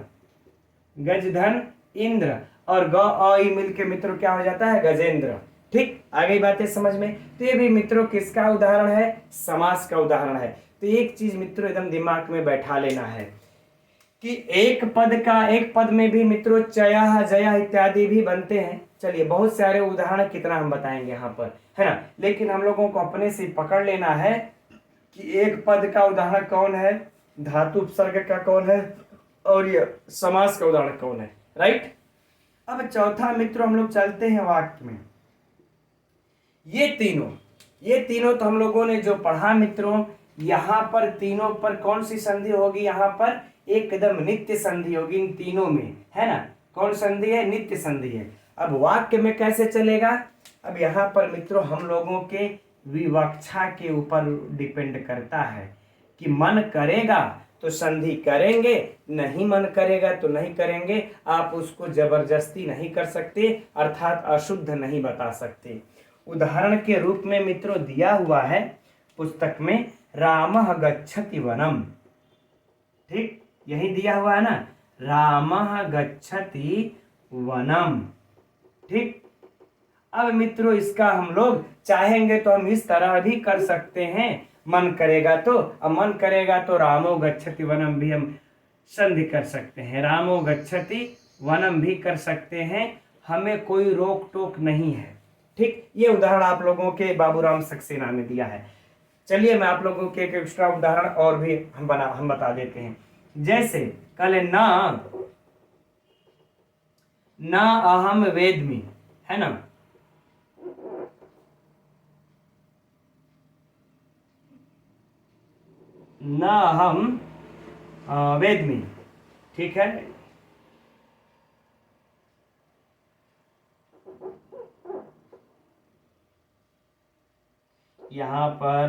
गजधन इंद्र, और ग और मिल के मित्रों क्या हो जाता है, गजेंद्र, ठीक। आगे बातें समझ में। तो ये भी मित्रों किसका उदाहरण है, समास का उदाहरण है। तो एक चीज मित्रों एकदम दिमाग में बैठा लेना है, कि एक पद में भी मित्रों चयः जयः इत्यादि भी बनते हैं। चलिए बहुत सारे उदाहरण कितना हम बताएंगे यहाँ पर, है ना, लेकिन हम लोगों को अपने से पकड़ लेना है कि एक पद का उदाहरण कौन है, धातु उपसर्ग का कौन है, और ये समास का उदाहरण कौन है, राइट। अब चौथा मित्रों हम लोग चलते हैं वाक्य में। ये तीनों तो हम लोगों ने जो पढ़ा मित्रों, यहाँ पर तीनों पर कौन सी संधि होगी, यहाँ पर एकदम नित्य संधि होगी इन तीनों में, है ना। कौन संधि है, नित्य संधि है। अब वाक्य में कैसे चलेगा, अब यहाँ पर मित्रों हम लोगों के विवक्षा के ऊपर डिपेंड करता है कि मन करेगा तो संधि करेंगे, नहीं मन करेगा तो नहीं करेंगे। आप उसको जबरदस्ती नहीं कर सकते, अर्थात अशुद्ध नहीं बता सकते। उदाहरण के रूप में मित्रों दिया हुआ है पुस्तक में, रामः गच्छति वनम, ठीक, यही दिया हुआ है ना, रामः गच्छति वनम, ठीक। अब मित्रों इसका हम लोग चाहेंगे तो हम इस तरह भी कर सकते हैं, मन करेगा तो, अब मन करेगा तो रामो गच्छति वनम भी हम संधि कर सकते हैं, रामो गच्छति वनम भी कर सकते हैं, हमें कोई रोक टोक नहीं है, ठीक। ये उदाहरण आप लोगों के बाबूराम सक्सेना ने दिया है। चलिए मैं आप लोगों के एक एक्स्ट्रा उदाहरण और भी हम बता देते हैं। जैसे कल ना अहम वेद्मि, है ना, ना अहम वेद्मि, ठीक है। यहाँ पर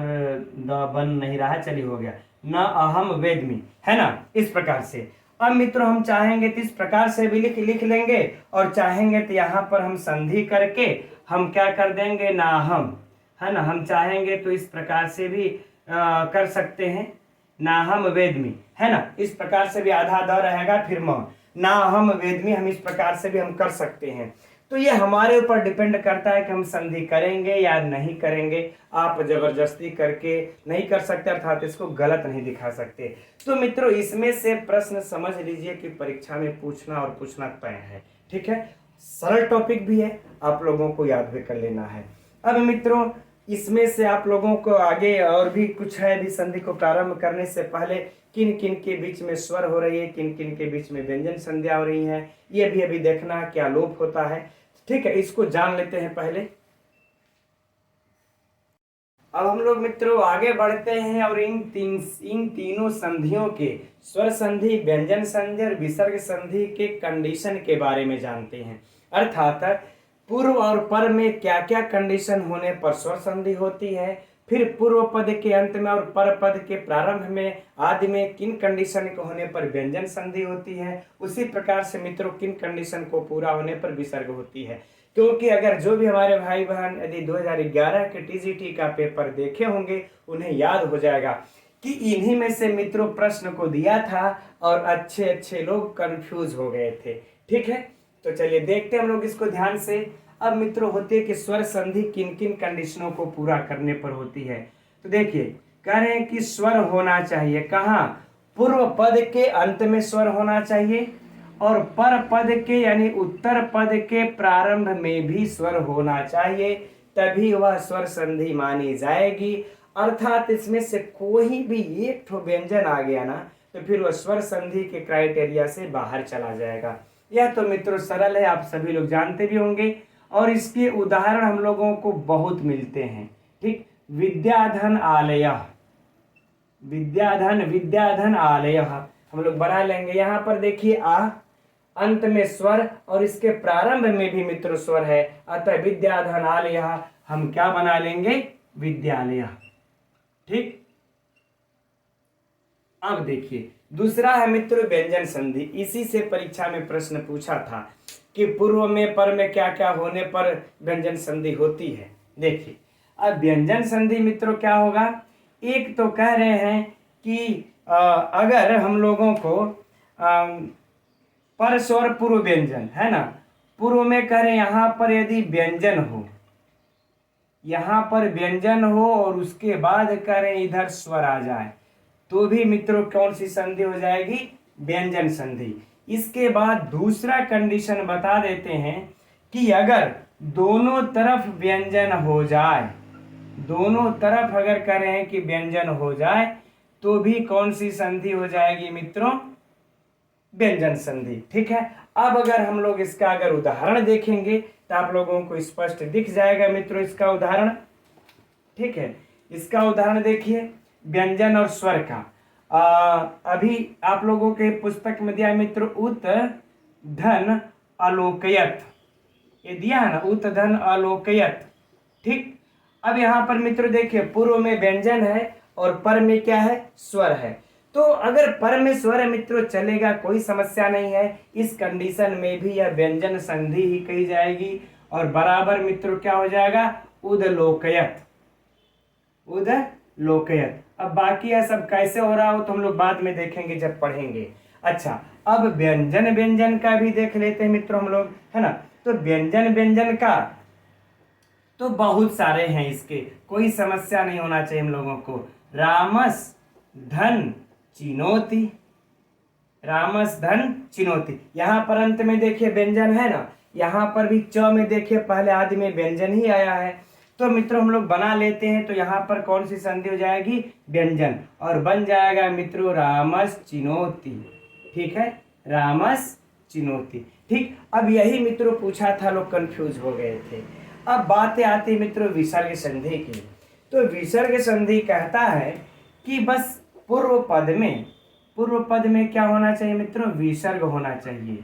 द बन नहीं रहा, चलिए हो गया, न अहम वेद्मि, है ना, इस प्रकार से। अब मित्रों हम चाहेंगे तो इस प्रकार से भी लिख लेंगे, और चाहेंगे तो यहाँ पर हम संधि करके हम क्या कर देंगे, ना हम, है ना, हम चाहेंगे तो इस प्रकार से भी कर सकते हैं, ना हम वेद्मि, है ना, इस प्रकार से भी आधा द रहेगा फिर म, ना हम वेद्मि, हम इस प्रकार से भी हम कर सकते हैं। तो ये हमारे ऊपर डिपेंड करता है कि हम संधि करेंगे या नहीं करेंगे। आप जबरदस्ती करके नहीं कर सकते, अर्थात इसको गलत नहीं दिखा सकते। तो मित्रों इसमें से प्रश्न समझ लीजिए कि परीक्षा में पूछना और पूछना तय है, ठीक है। सरल टॉपिक भी है, आप लोगों को याद भी कर लेना है। अब मित्रों इसमें से आप लोगों को आगे और भी कुछ है, भी संधि को प्रारंभ करने से पहले किन किन के बीच में स्वर हो रही है, किन किन के बीच में व्यंजन संध्या हो रही है, ये भी अभी देखना क्या लोप होता है, ठीक है, इसको जान लेते हैं पहले। अब हम लोग मित्रों आगे बढ़ते हैं और इन तीनों संधियों के स्वर संधि, व्यंजन संधि और विसर्ग संधि के कंडीशन के बारे में जानते हैं। अर्थात पूर्व और पर में क्या क्या कंडीशन होने पर स्वर संधि होती है, फिर पूर्व पद के अंत में और पर पद के प्रारंभ में आदि में किन कंडीशन को होने पर व्यंजन संधि होती है, उसी प्रकार से मित्रों किन कंडीशन को पूरा होने पर विसर्ग होती है। क्योंकि अगर जो भी हमारे भाई बहन यदि 2011 के टीजीटी का पेपर देखे होंगे उन्हें याद हो जाएगा कि इन्हीं में से मित्रों प्रश्न को दिया था और अच्छे अच्छे लोग कंफ्यूज हो गए थे, ठीक है। तो चलिए देखते हैं हम लोग इसको ध्यान से। अब मित्रों होती है कि स्वर संधि किन किन कंडीशनों को पूरा करने पर होती है। तो देखिए कह रहे हैं कि स्वर होना चाहिए कहाँ, पूर्व पद के अंत में स्वर होना चाहिए, और पर पद के यानी उत्तर पद के प्रारंभ में भी स्वर होना चाहिए, तभी वह स्वर संधि मानी जाएगी। अर्थात इसमें से कोई भी एक ठो व्यंजन आ गया ना तो फिर वह स्वर संधि के क्राइटेरिया से बाहर चला जाएगा। यह तो मित्रों सरल है, आप सभी लोग जानते भी होंगे, और इसके उदाहरण हम लोगों को बहुत मिलते हैं, ठीक। विद्याधन आलय, विद्याधन आलय हम लोग बढ़ा लेंगे। यहाँ पर देखिए आ अंत में स्वर और इसके प्रारंभ में भी मित्र स्वर है, अतः विद्याधन आलय हम क्या बना लेंगे, विद्यालय, ठीक। अब देखिए दूसरा है मित्र व्यंजन संधि। इसी से परीक्षा में प्रश्न पूछा था कि पूर्व में पर में क्या क्या होने पर व्यंजन संधि होती है। देखिए अब व्यंजन संधि मित्रों क्या होगा, एक तो कह रहे हैं कि अगर हम लोगों को पर स्वर पूर्व व्यंजन है ना, पूर्व में कह रहे यहाँ पर यदि व्यंजन हो, यहाँ पर व्यंजन हो और उसके बाद कह रहे इधर स्वर आ जाए तो भी मित्रों कौन सी संधि हो जाएगी, व्यंजन संधि। इसके बाद दूसरा कंडीशन बता देते हैं कि अगर दोनों तरफ व्यंजन हो जाए, दोनों तरफ अगर करें कि व्यंजन हो जाए तो भी कौन सी संधि हो जाएगी मित्रों? व्यंजन संधि। ठीक है, अब अगर हम लोग इसका अगर उदाहरण देखेंगे तो आप लोगों को स्पष्ट दिख जाएगा मित्रों इसका उदाहरण। ठीक है, इसका उदाहरण देखिए व्यंजन और स्वर का। अभी आप लोगों के पुस्तक में दिया मित्र उत धन अलोकयत, ये दिया है ना, उत धन अलोकयत। ठीक, अब यहाँ पर मित्र देखिए पूर्व में व्यंजन है और पर में क्या है? स्वर है। तो अगर पर में स्वर है मित्रों चलेगा, कोई समस्या नहीं है। इस कंडीशन में भी यह व्यंजन संधि ही कही जाएगी और बराबर मित्रों क्या हो जाएगा? उदलोकयत, उदलोकयत। अब बाकी यह सब कैसे हो रहा हो तो हम लोग बाद में देखेंगे जब पढ़ेंगे। अच्छा, अब व्यंजन व्यंजन का भी देख लेते हैं मित्रों हम लोग, है ना। तो व्यंजन व्यंजन का तो बहुत सारे हैं, इसके कोई समस्या नहीं होना चाहिए हम लोगों को। रामस धन चिनोती, रामस धन चिनोती। यहाँ पर अंत में देखिए व्यंजन है ना, यहाँ पर भी च में देखिए पहले आदि में व्यंजन ही आया है। तो मित्रों हम लोग बना लेते हैं, तो यहाँ पर कौन सी संधि हो जाएगी? व्यंजन, और बन जाएगा मित्रों रामस चिनोती। ठीक है, रामस चिनोती। ठीक, अब यही मित्रों पूछा था, लोग कंफ्यूज हो गए थे। अब बातें आती मित्रों विसर्ग संधि की। तो विसर्ग संधि कहता है कि बस पूर्व पद में क्या होना चाहिए मित्रों? विसर्ग होना चाहिए।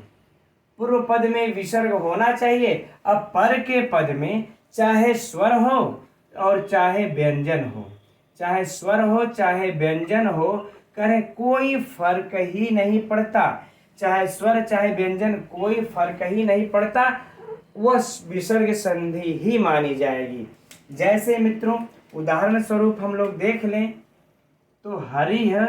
पूर्व पद में विसर्ग होना चाहिए। अब पर के पद में चाहे स्वर हो और चाहे व्यंजन हो, चाहे स्वर हो चाहे व्यंजन हो, करें कोई फर्क ही नहीं पड़ता। चाहे स्वर चाहे व्यंजन, कोई फर्क ही नहीं पड़ता, वह विसर्ग संधि ही मानी जाएगी। जैसे मित्रों उदाहरण स्वरूप हम लोग देख लें तो हरिह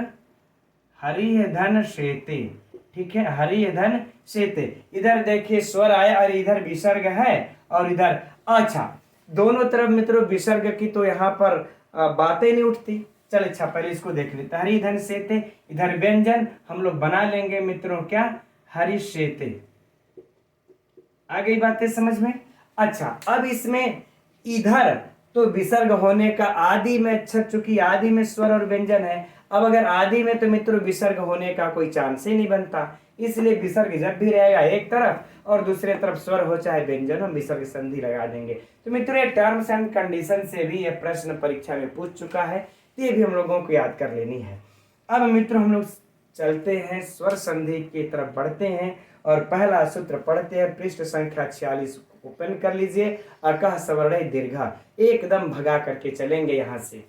धन शेते। ठीक है, हरिह धन शेते, इधर देखिए स्वर आया और इधर विसर्ग है और इधर। अच्छा, दोनों तरफ मित्रों विसर्ग की तो यहाँ पर बातें नहीं उठती। चल अच्छा, पहले इसको देख लेते। हरि धन शेते, इधर व्यंजन हम लोग बना लेंगे मित्रों क्या? हरि शेते। आ गई बातें समझ में? अच्छा, अब इसमें इधर तो विसर्ग होने का आदि में, अच्छा चूंकि आदि में स्वर और व्यंजन है, अब अगर आदि में तो मित्रों विसर्ग होने का कोई चांस ही नहीं बनता। इसलिए विसर्ग जब भी रहेगा एक तरफ और दूसरे तरफ स्वर हो चाहे व्यंजन, हम विसर्ग संधि लगा देंगे। तो मित्रों ये टर्म्स एंड कंडीशन से भी यह प्रश्न परीक्षा में पूछ चुका है, ये भी हम लोगों को याद कर लेनी है। अब मित्रों हम लोग चलते हैं स्वर संधि की तरफ बढ़ते हैं और पहला सूत्र पढ़ते हैं। पृष्ठ संख्या 46 ओपन कर लीजिए। अकह सवर्णे दीर्घ, एकदम भगा करके चलेंगे यहां से।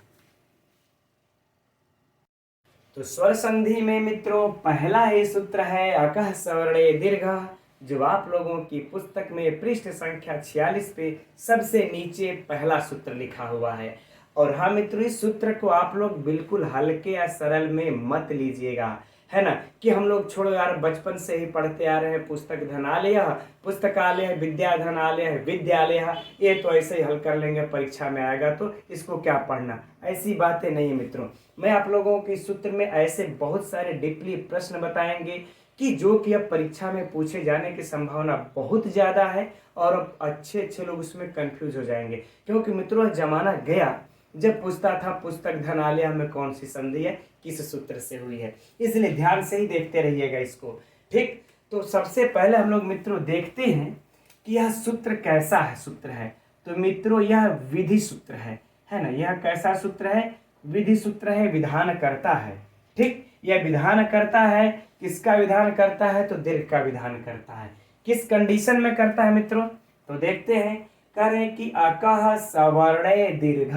तो स्वर संधि में मित्रों पहला ही सूत्र है अकह सवर्णे दीर्घ, जो आप लोगों की पुस्तक में पृष्ठ संख्या 46 पे सबसे नीचे पहला सूत्र लिखा हुआ है। और हाँ मित्रों, इस सूत्र को आप लोग बिल्कुल हल्के या सरल में मत लीजिएगा, है ना, कि हम लोग छोड़ो यार बचपन से ही पढ़ते आ रहे हैं, पुस्तक धनालय पुस्तकालय विद्याधनालय विद्यालय, ये तो ऐसे ही हल कर लेंगे, परीक्षा में आएगा तो इसको क्या पढ़ना, ऐसी बातें नहीं है मित्रों। मैं आप लोगों के सूत्र में ऐसे बहुत सारे डीपली प्रश्न बताएंगे कि जो कि अब परीक्षा में पूछे जाने की संभावना बहुत ज़्यादा है और अब अच्छे लोग उसमें कंफ्यूज हो जाएंगे। क्योंकि मित्रों जमाना गया जब पूछता था पुस्तक धनालय में कौन सी संधि है, किस सूत्र से हुई है, इसलिए ध्यान से ही देखते रहिएगा इसको। ठीक, तो सबसे पहले हम लोग मित्रों देखते हैं कि यह सूत्र कैसा है सूत्र है। तो मित्रों यह विधि सूत्र है ना, यह कैसा सूत्र है? विधि सूत्र है, विधान करता है। ठीक, यह विधान करता है, किसका विधान करता है? तो दीर्घ का विधान करता है। किस कंडीशन में करता है मित्रों? तो देखते हैं, कह रहे हैं कि अकह सवर्णे दीर्घ,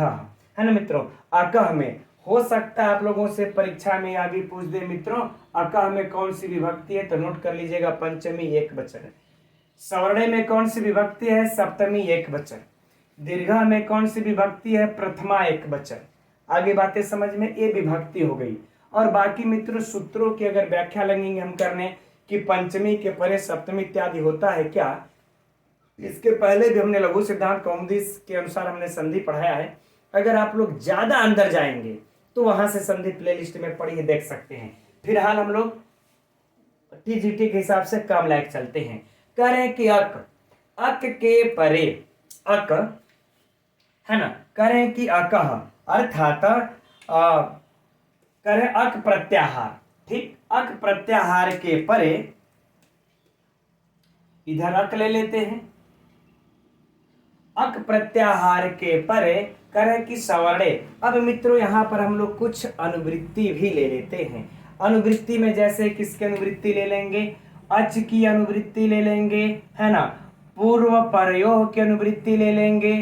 है ना मित्रों। अकह में हो सकता है आप लोगों से परीक्षा में या भी पूछ दे मित्रों अकह में कौन सी विभक्ति है, तो नोट कर लीजिएगा पंचमी एकवचन। सवर्णे में कौन सी विभक्ति है? सप्तमी एकवचन। दीर्घा में कौन सी विभक्ति है? प्रथमा एकवचन। आगे बातें समझ में, ये विभक्ति हो गई। और बाकी मित्रों सूत्रों की अगर व्याख्या लगेंगे हम करने कि पंचमी के परे सप्तमी इत्यादि होता है क्या, इसके पहले भी हमने लघु सिद्धांत कौमुदी के अनुसार हमने संधि पढ़ाया है। अगर आप लोग ज्यादा अंदर जाएंगे तो वहां से संधि प्लेलिस्ट में पढ़िए, देख सकते हैं। फिलहाल हम लोग टीजीटी के हिसाब से कम लायक चलते हैं। कह रहे हैं कि अक, अक के परे, अक है ना, कह रहे हैं कि अकह अर्थात कह रहे हैं अक प्रत्याहार, ठीक, अक प्रत्याहार के परे, इधर अक ले लेते हैं, अक प्रत्याहार के परे कह रहे हैं कि सवर्णे। अब मित्रों यहां पर हम लोग कुछ अनुवृत्ति भी ले लेते हैं। अनुवृत्ति में जैसे किसकी अनुवृत्ति ले लेंगे, अच की अनुवृत्ति ले लेंगे, है ना, पूर्व परयोह की अनुवृत्ति ले लेंगे,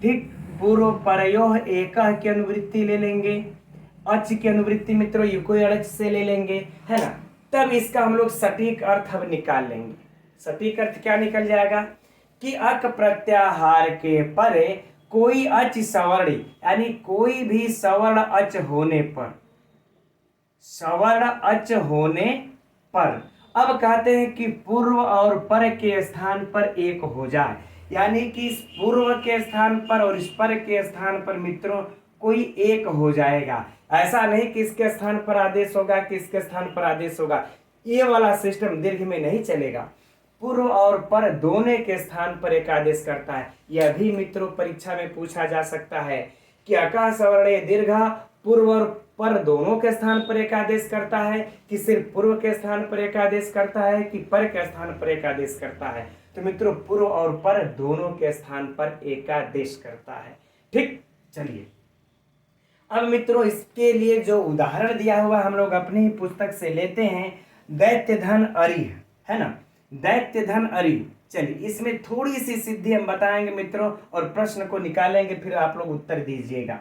ठीक, पूर्व परयोह एकह की अनुवृत्ति ले लेंगे, अच की अनुवृत्ति मित्रों युकोय अच से ले लेंगे, है ना। तब इसका हम लोग सटीक अर्थ अब निकाल लेंगे। सटीक अर्थ क्या निकल जाएगा कि अक प्रत्याहार के परे कोई अच सवर्ण, यानी कोई भी सवर्ण अच होने पर, सवर्ण अच होने पर, अब कहते हैं कि पूर्व और पर के स्थान पर एक हो जाए, यानी कि इस पूर्व के स्थान पर और इस पर के स्थान पर मित्रों कोई एक हो जाएगा। ऐसा नहीं कि इसके स्थान पर आदेश होगा कि इसके स्थान पर आदेश होगा, ये वाला सिस्टम दीर्घ में नहीं चलेगा। पूर्व और पर दोनों के स्थान पर एक आदेश करता है। यह भी मित्रों परीक्षा में पूछा जा सकता है कि अका सवर्णे दीर्घ पूर्व और पर दोनों के स्थान पर एक आदेश करता है कि सिर्फ पूर्व के स्थान पर एक आदेश करता है कि पर के स्थान पर एक आदेश करता है। तो मित्रों पूर्व और पर दोनों के स्थान पर एक आदेश करता है, ठीक। चलिए अब मित्रों इसके लिए जो उदाहरण दिया हुआ हम लोग अपनी ही पुस्तक से लेते हैं, दैत्य धन अरि, है ना, दैत्य धन अरि। चलिए इसमें थोड़ी सी सिद्धि हम बताएंगे मित्रों और प्रश्न को निकालेंगे, फिर आप लोग उत्तर दीजिएगा।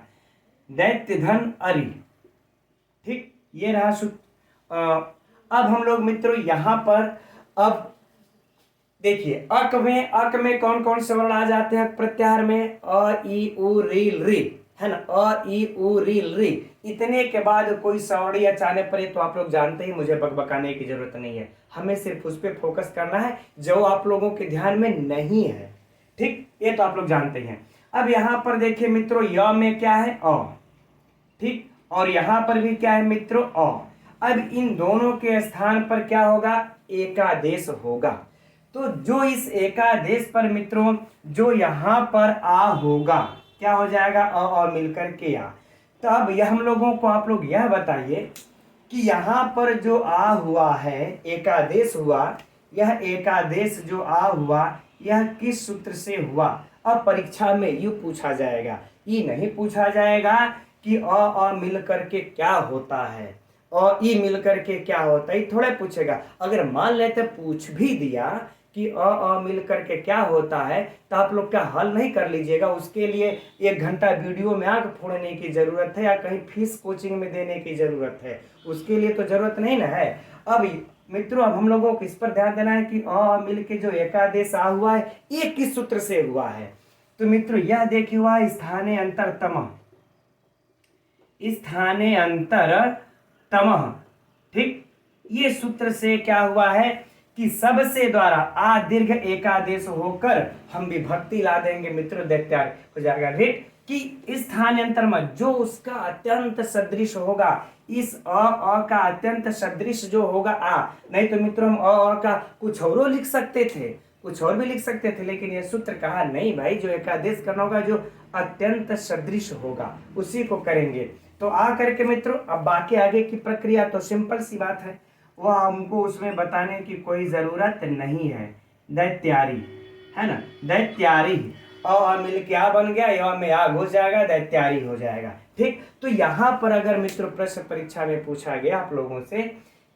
दैत्य धन अरि, ठीक, ये रहा अब हम लोग मित्रों यहां पर अब देखिए अक में कौन कौन से वर्ण आ जाते हैं प्रत्याहार में, अ ई उ री री, है ना, अ ई उ री री। इतने के बाद कोई सवर्णी अचाने पर, तो आप लोग जानते ही, मुझे बकबकाने की जरूरत नहीं है, हमें सिर्फ उस पर फोकस करना है जो आप लोगों के ध्यान में नहीं है, ठीक, ये तो आप लोग जानते हैं। अब यहां पर देखिए मित्रों य में क्या है, अ, ठीक, और यहां पर भी क्या है मित्रों, अ। अब इन दोनों के स्थान पर क्या होगा, एकादेश होगा। तो जो इस एकादेश पर मित्रों जो यहां पर आ होगा, क्या हो जाएगा, अ मिलकर के आ। तो अब यह हम लोगों को आप लोग यह बताइए कि यहां पर जो आ हुआ है, एकादेश हुआ, यह एकादेश जो आ हुआ यह किस सूत्र से हुआ। अब परीक्षा में यू पूछा जाएगा, ये नहीं पूछा जाएगा कि अ मिल करके क्या होता है, और ई मिल करके क्या होता है, थोड़ा पूछेगा। अगर मान लेते पूछ भी दिया कि अ मिल करके क्या होता है, तो आप लोग क्या हल नहीं कर लीजिएगा। उसके लिए 1 घंटा वीडियो में आंख फोड़ने की जरूरत है या कहीं फीस कोचिंग में देने की जरूरत है, उसके लिए तो जरूरत नहीं ना है। अब मित्रों अब हम लोगों को इस पर ध्यान देना है कि अ मिल के जो एकादेश आ हुआ है ये किस सूत्र से हुआ है। तो मित्रों यह देखिए हुआ स्थाने अंतर तमः, स्थाने अंतर तमः, ठीक, ये सूत्र से क्या हुआ है कि सबसे द्वारा आ दीर्घ एकादेश होकर हम विभक्ति ला देंगे मित्रों, दैत्यार हो जाएगा, रेट कि स्थानांतर में जो उसका अत्यंत सदृश होगा, इस अ का अत्यंत सदृश जो होगा आ, नहीं तो मित्रों हम अ का कुछ और लिख सकते थे, कुछ और भी लिख सकते थे, लेकिन यह सूत्र कहा नहीं भाई, जो एकादेश करना होगा जो अत्यंत सदृश होगा उसी को करेंगे। तो आ करके मित्रों अब बाकी आगे की प्रक्रिया तो सिंपल सी बात है, वह हमको उसमें बताने की कोई जरूरत नहीं है। दैत्यारी, है ना, दैत्यारी, अ मिल के आ बन गया, य में आग हो जाएगा, दैत्यारी हो जाएगा, ठीक। तो यहाँ पर अगर मित्रों प्रश्न परीक्षा में पूछा गया आप लोगों से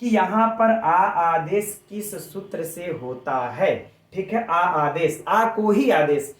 कि यहाँ पर आ आदेश किस सूत्र से होता है, ठीक है, आ आदेश, आ को ही आदेश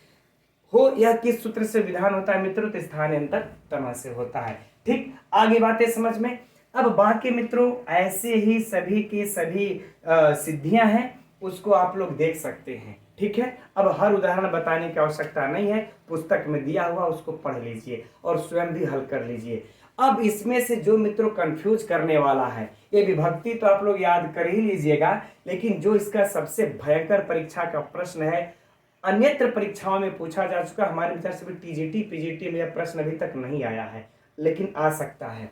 हो, यह किस सूत्र से विधान होता है मित्रों, तो स्थानांतर तमः से होता है, ठीक। आगे बातें समझ में। अब बाकी मित्रों ऐसे ही सभी की सभी सिद्धियां हैं, उसको आप लोग देख सकते हैं, ठीक है। अब हर उदाहरण बताने की आवश्यकता नहीं है, पुस्तक में दिया हुआ उसको पढ़ लीजिए और स्वयं भी हल कर लीजिए। अब इसमें से जो मित्रों कंफ्यूज करने वाला है, ये विभक्ति तो आप लोग याद कर ही लीजिएगा, लेकिन जो इसका सबसे भयंकर परीक्षा का प्रश्न है, अन्यत्र परीक्षाओं में पूछा जा चुका, हमारे विचार से भी टीजीटी पीजीटी में यह प्रश्न अभी तक नहीं आया है, लेकिन आ सकता है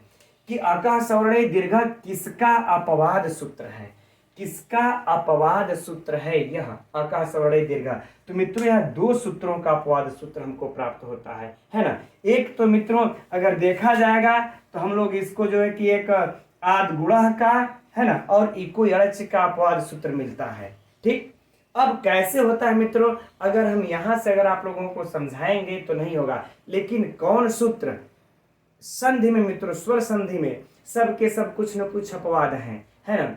कि अका सवर्णे दीर्घ किसका अपवाद सूत्र है, किसका अपवाद सूत्र है यह अका सवर्णे दीर्घ। तो मित्रों यह दो सूत्रों का अपवाद सूत्र हमको प्राप्त होता है ना। एक तो मित्रों अगर देखा जाएगा तो हम लोग इसको जो है कि एक आद गुणा का है ना और इको यड़च का अपवाद सूत्र मिलता है। ठीक, अब कैसे होता है मित्रों, अगर हम यहां से अगर आप लोगों को समझाएंगे तो नहीं होगा, लेकिन कौन सूत्र संधि में मित्रों, स्वर संधि में सब के सब कुछ न कुछ अपवाद हैं, है ना।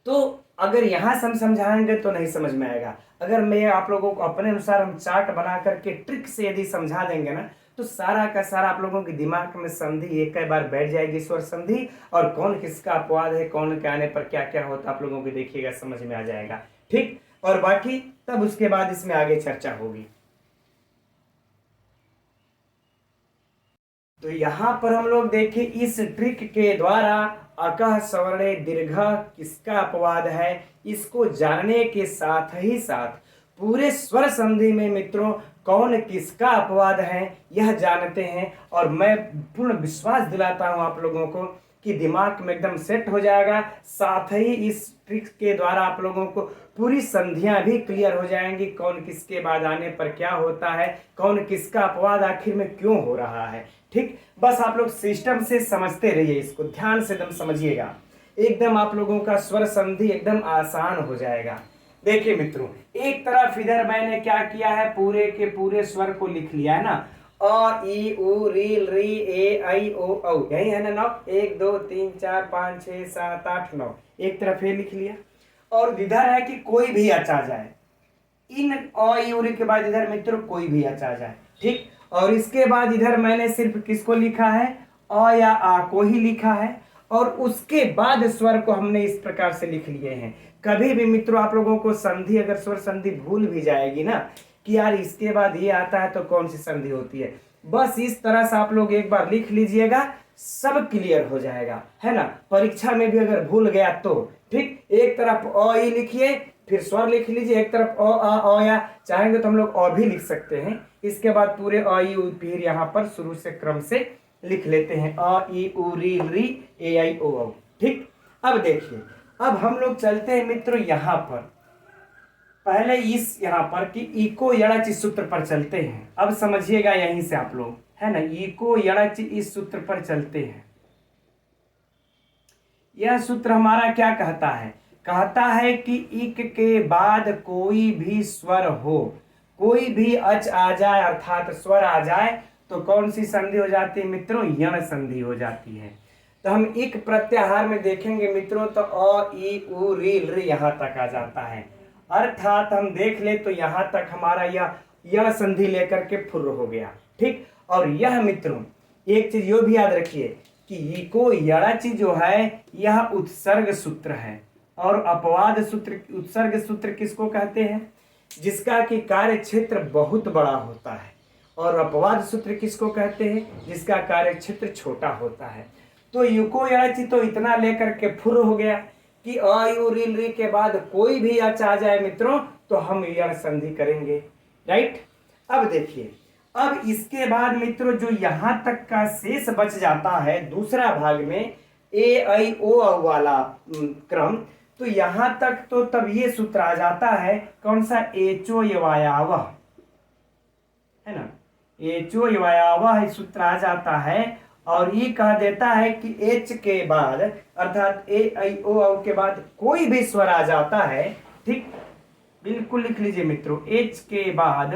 तो अगर यहां से हम समझाएंगे तो नहीं समझ में आएगा। अगर मैं आप लोगों को अपने अनुसार हम चार्ट बना करके ट्रिक से यदि समझा देंगे ना तो सारा का सारा आप लोगों के दिमाग में संधि एक बार बैठ जाएगी, स्वर संधि, और कौन किसका अपवाद है, कौन के आने पर क्या क्या होता आप लोगों को देखिएगा समझ में आ जाएगा। ठीक, और बाकी तब उसके बाद इसमें आगे चर्चा होगी। तो यहां पर हम लोग देखें इस ट्रिक के द्वारा अकः सवर्णे दीर्घ किसका अपवाद है, इसको जानने के साथ ही साथ पूरे स्वर संधि में मित्रों कौन किसका अपवाद है यह जानते हैं। और मैं पूर्ण विश्वास दिलाता हूं आप लोगों को कि दिमाग में एकदम सेट हो जाएगा। साथ ही इस ट्रिक के द्वारा आप लोगों को पूरी संधियां भी क्लियर हो जाएंगी, कौन किसके बाद आने पर क्या होता है, कौन किसका अपवाद आखिर में क्यों हो रहा है। ठीक, बस आप लोग सिस्टम से समझते रहिए, इसको ध्यान से एकदम समझिएगा, एकदम आप लोगों का स्वर संधि एकदम आसान हो जाएगा। देखिए मित्रों, एक तरफ इधर मैंने क्या किया है, पूरे के पूरे स्वर को लिख लिया है ना, अ ई उ री री ए ऐ ओ औ, यही है ना 9, 1 2 3 4 5 6 7 8 9, एक तरफ ये लिख लिया। और इधर है कि कोई भी अचा जाए, इन अ ई उ री के बाद इधर मित्रों कोई भी अचा जाए। ठीक, और इसके बाद इधर मैंने सिर्फ किसको लिखा है, अ या आ को ही लिखा है, और उसके बाद स्वर को हमने इस प्रकार से लिख लिए हैं। कभी भी मित्रों आप लोगों को संधि अगर स्वर संधि भूल भी जाएगी ना कि यार इसके बाद ये आता है तो कौन सी संधि होती है, बस इस तरह से आप लोग एक बार लिख लीजिएगा, सब क्लियर हो जाएगा, है ना। परीक्षा में भी अगर भूल गया तो ठीक, एक तरफ अ ई लिखिए, फिर स्वर लिख लीजिए, एक तरफ अ आ अ या चाहेंगे तो हम लोग अ भी लिख सकते हैं। इसके बाद पूरे अ ई उ फिर यहाँ पर शुरू से क्रम से लिख लेते हैं, अ ई उ री री ए ऐ ओ औ। ठीक, अब देखिए, अब हम लोग चलते हैं मित्रों यहाँ पर, पहले इस यहाँ पर कि इको यड़च सूत्र पर चलते हैं। अब समझिएगा यहीं से आप लोग, है ना, इको यड़च इस सूत्र पर चलते हैं। यह सूत्र हमारा क्या कहता है, कहता है कि इक के बाद कोई भी स्वर हो, कोई भी अच आ जाए अर्थात स्वर आ जाए तो कौन सी संधि हो जाती है मित्रों, यण संधि हो जाती है। तो हम इक प्रत्याहार में देखेंगे मित्रों तो अ ई उ री री यहां तक आ जाता है, अर्थात हम देख ले तो यहां तक हमारा यह यण संधि लेकर के फुर्र हो गया। ठीक, और यह मित्रों एक चीज यो भी याद रखिए कि इको यड़च जो है यह उत्सर्ग सूत्र है, और अपवाद सूत्र, उत्सर्ग सूत्र किसको कहते हैं, जिसका कि कार्य क्षेत्र बहुत बड़ा होता है, और अपवाद सूत्र किसको कहते हैं, जिसका कार्य क्षेत्र छोटा होता है। तो युको यड़च तो इतना लेकर के फुर हो गया कि अ यु री री के बाद कोई भी अच आ जाए मित्रों तो हम यण संधि करेंगे। राइट, अब देखिए, अब इसके बाद मित्रों जो यहां तक का शेष बच जाता है दूसरा भाग में ए ऐ ओ औ वाला क्रम, तो यहां तक तो तब ये सूत्र आ जाता है कौन सा, एचो यवायावह, है ना, एचो यवायावह सूत्र आ जाता है। और ये कह देता है कि एच के बाद अर्थात ए ऐ ओ औ के बाद कोई भी स्वर आ जाता है। ठीक, बिल्कुल लिख लीजिए मित्रों, एच के बाद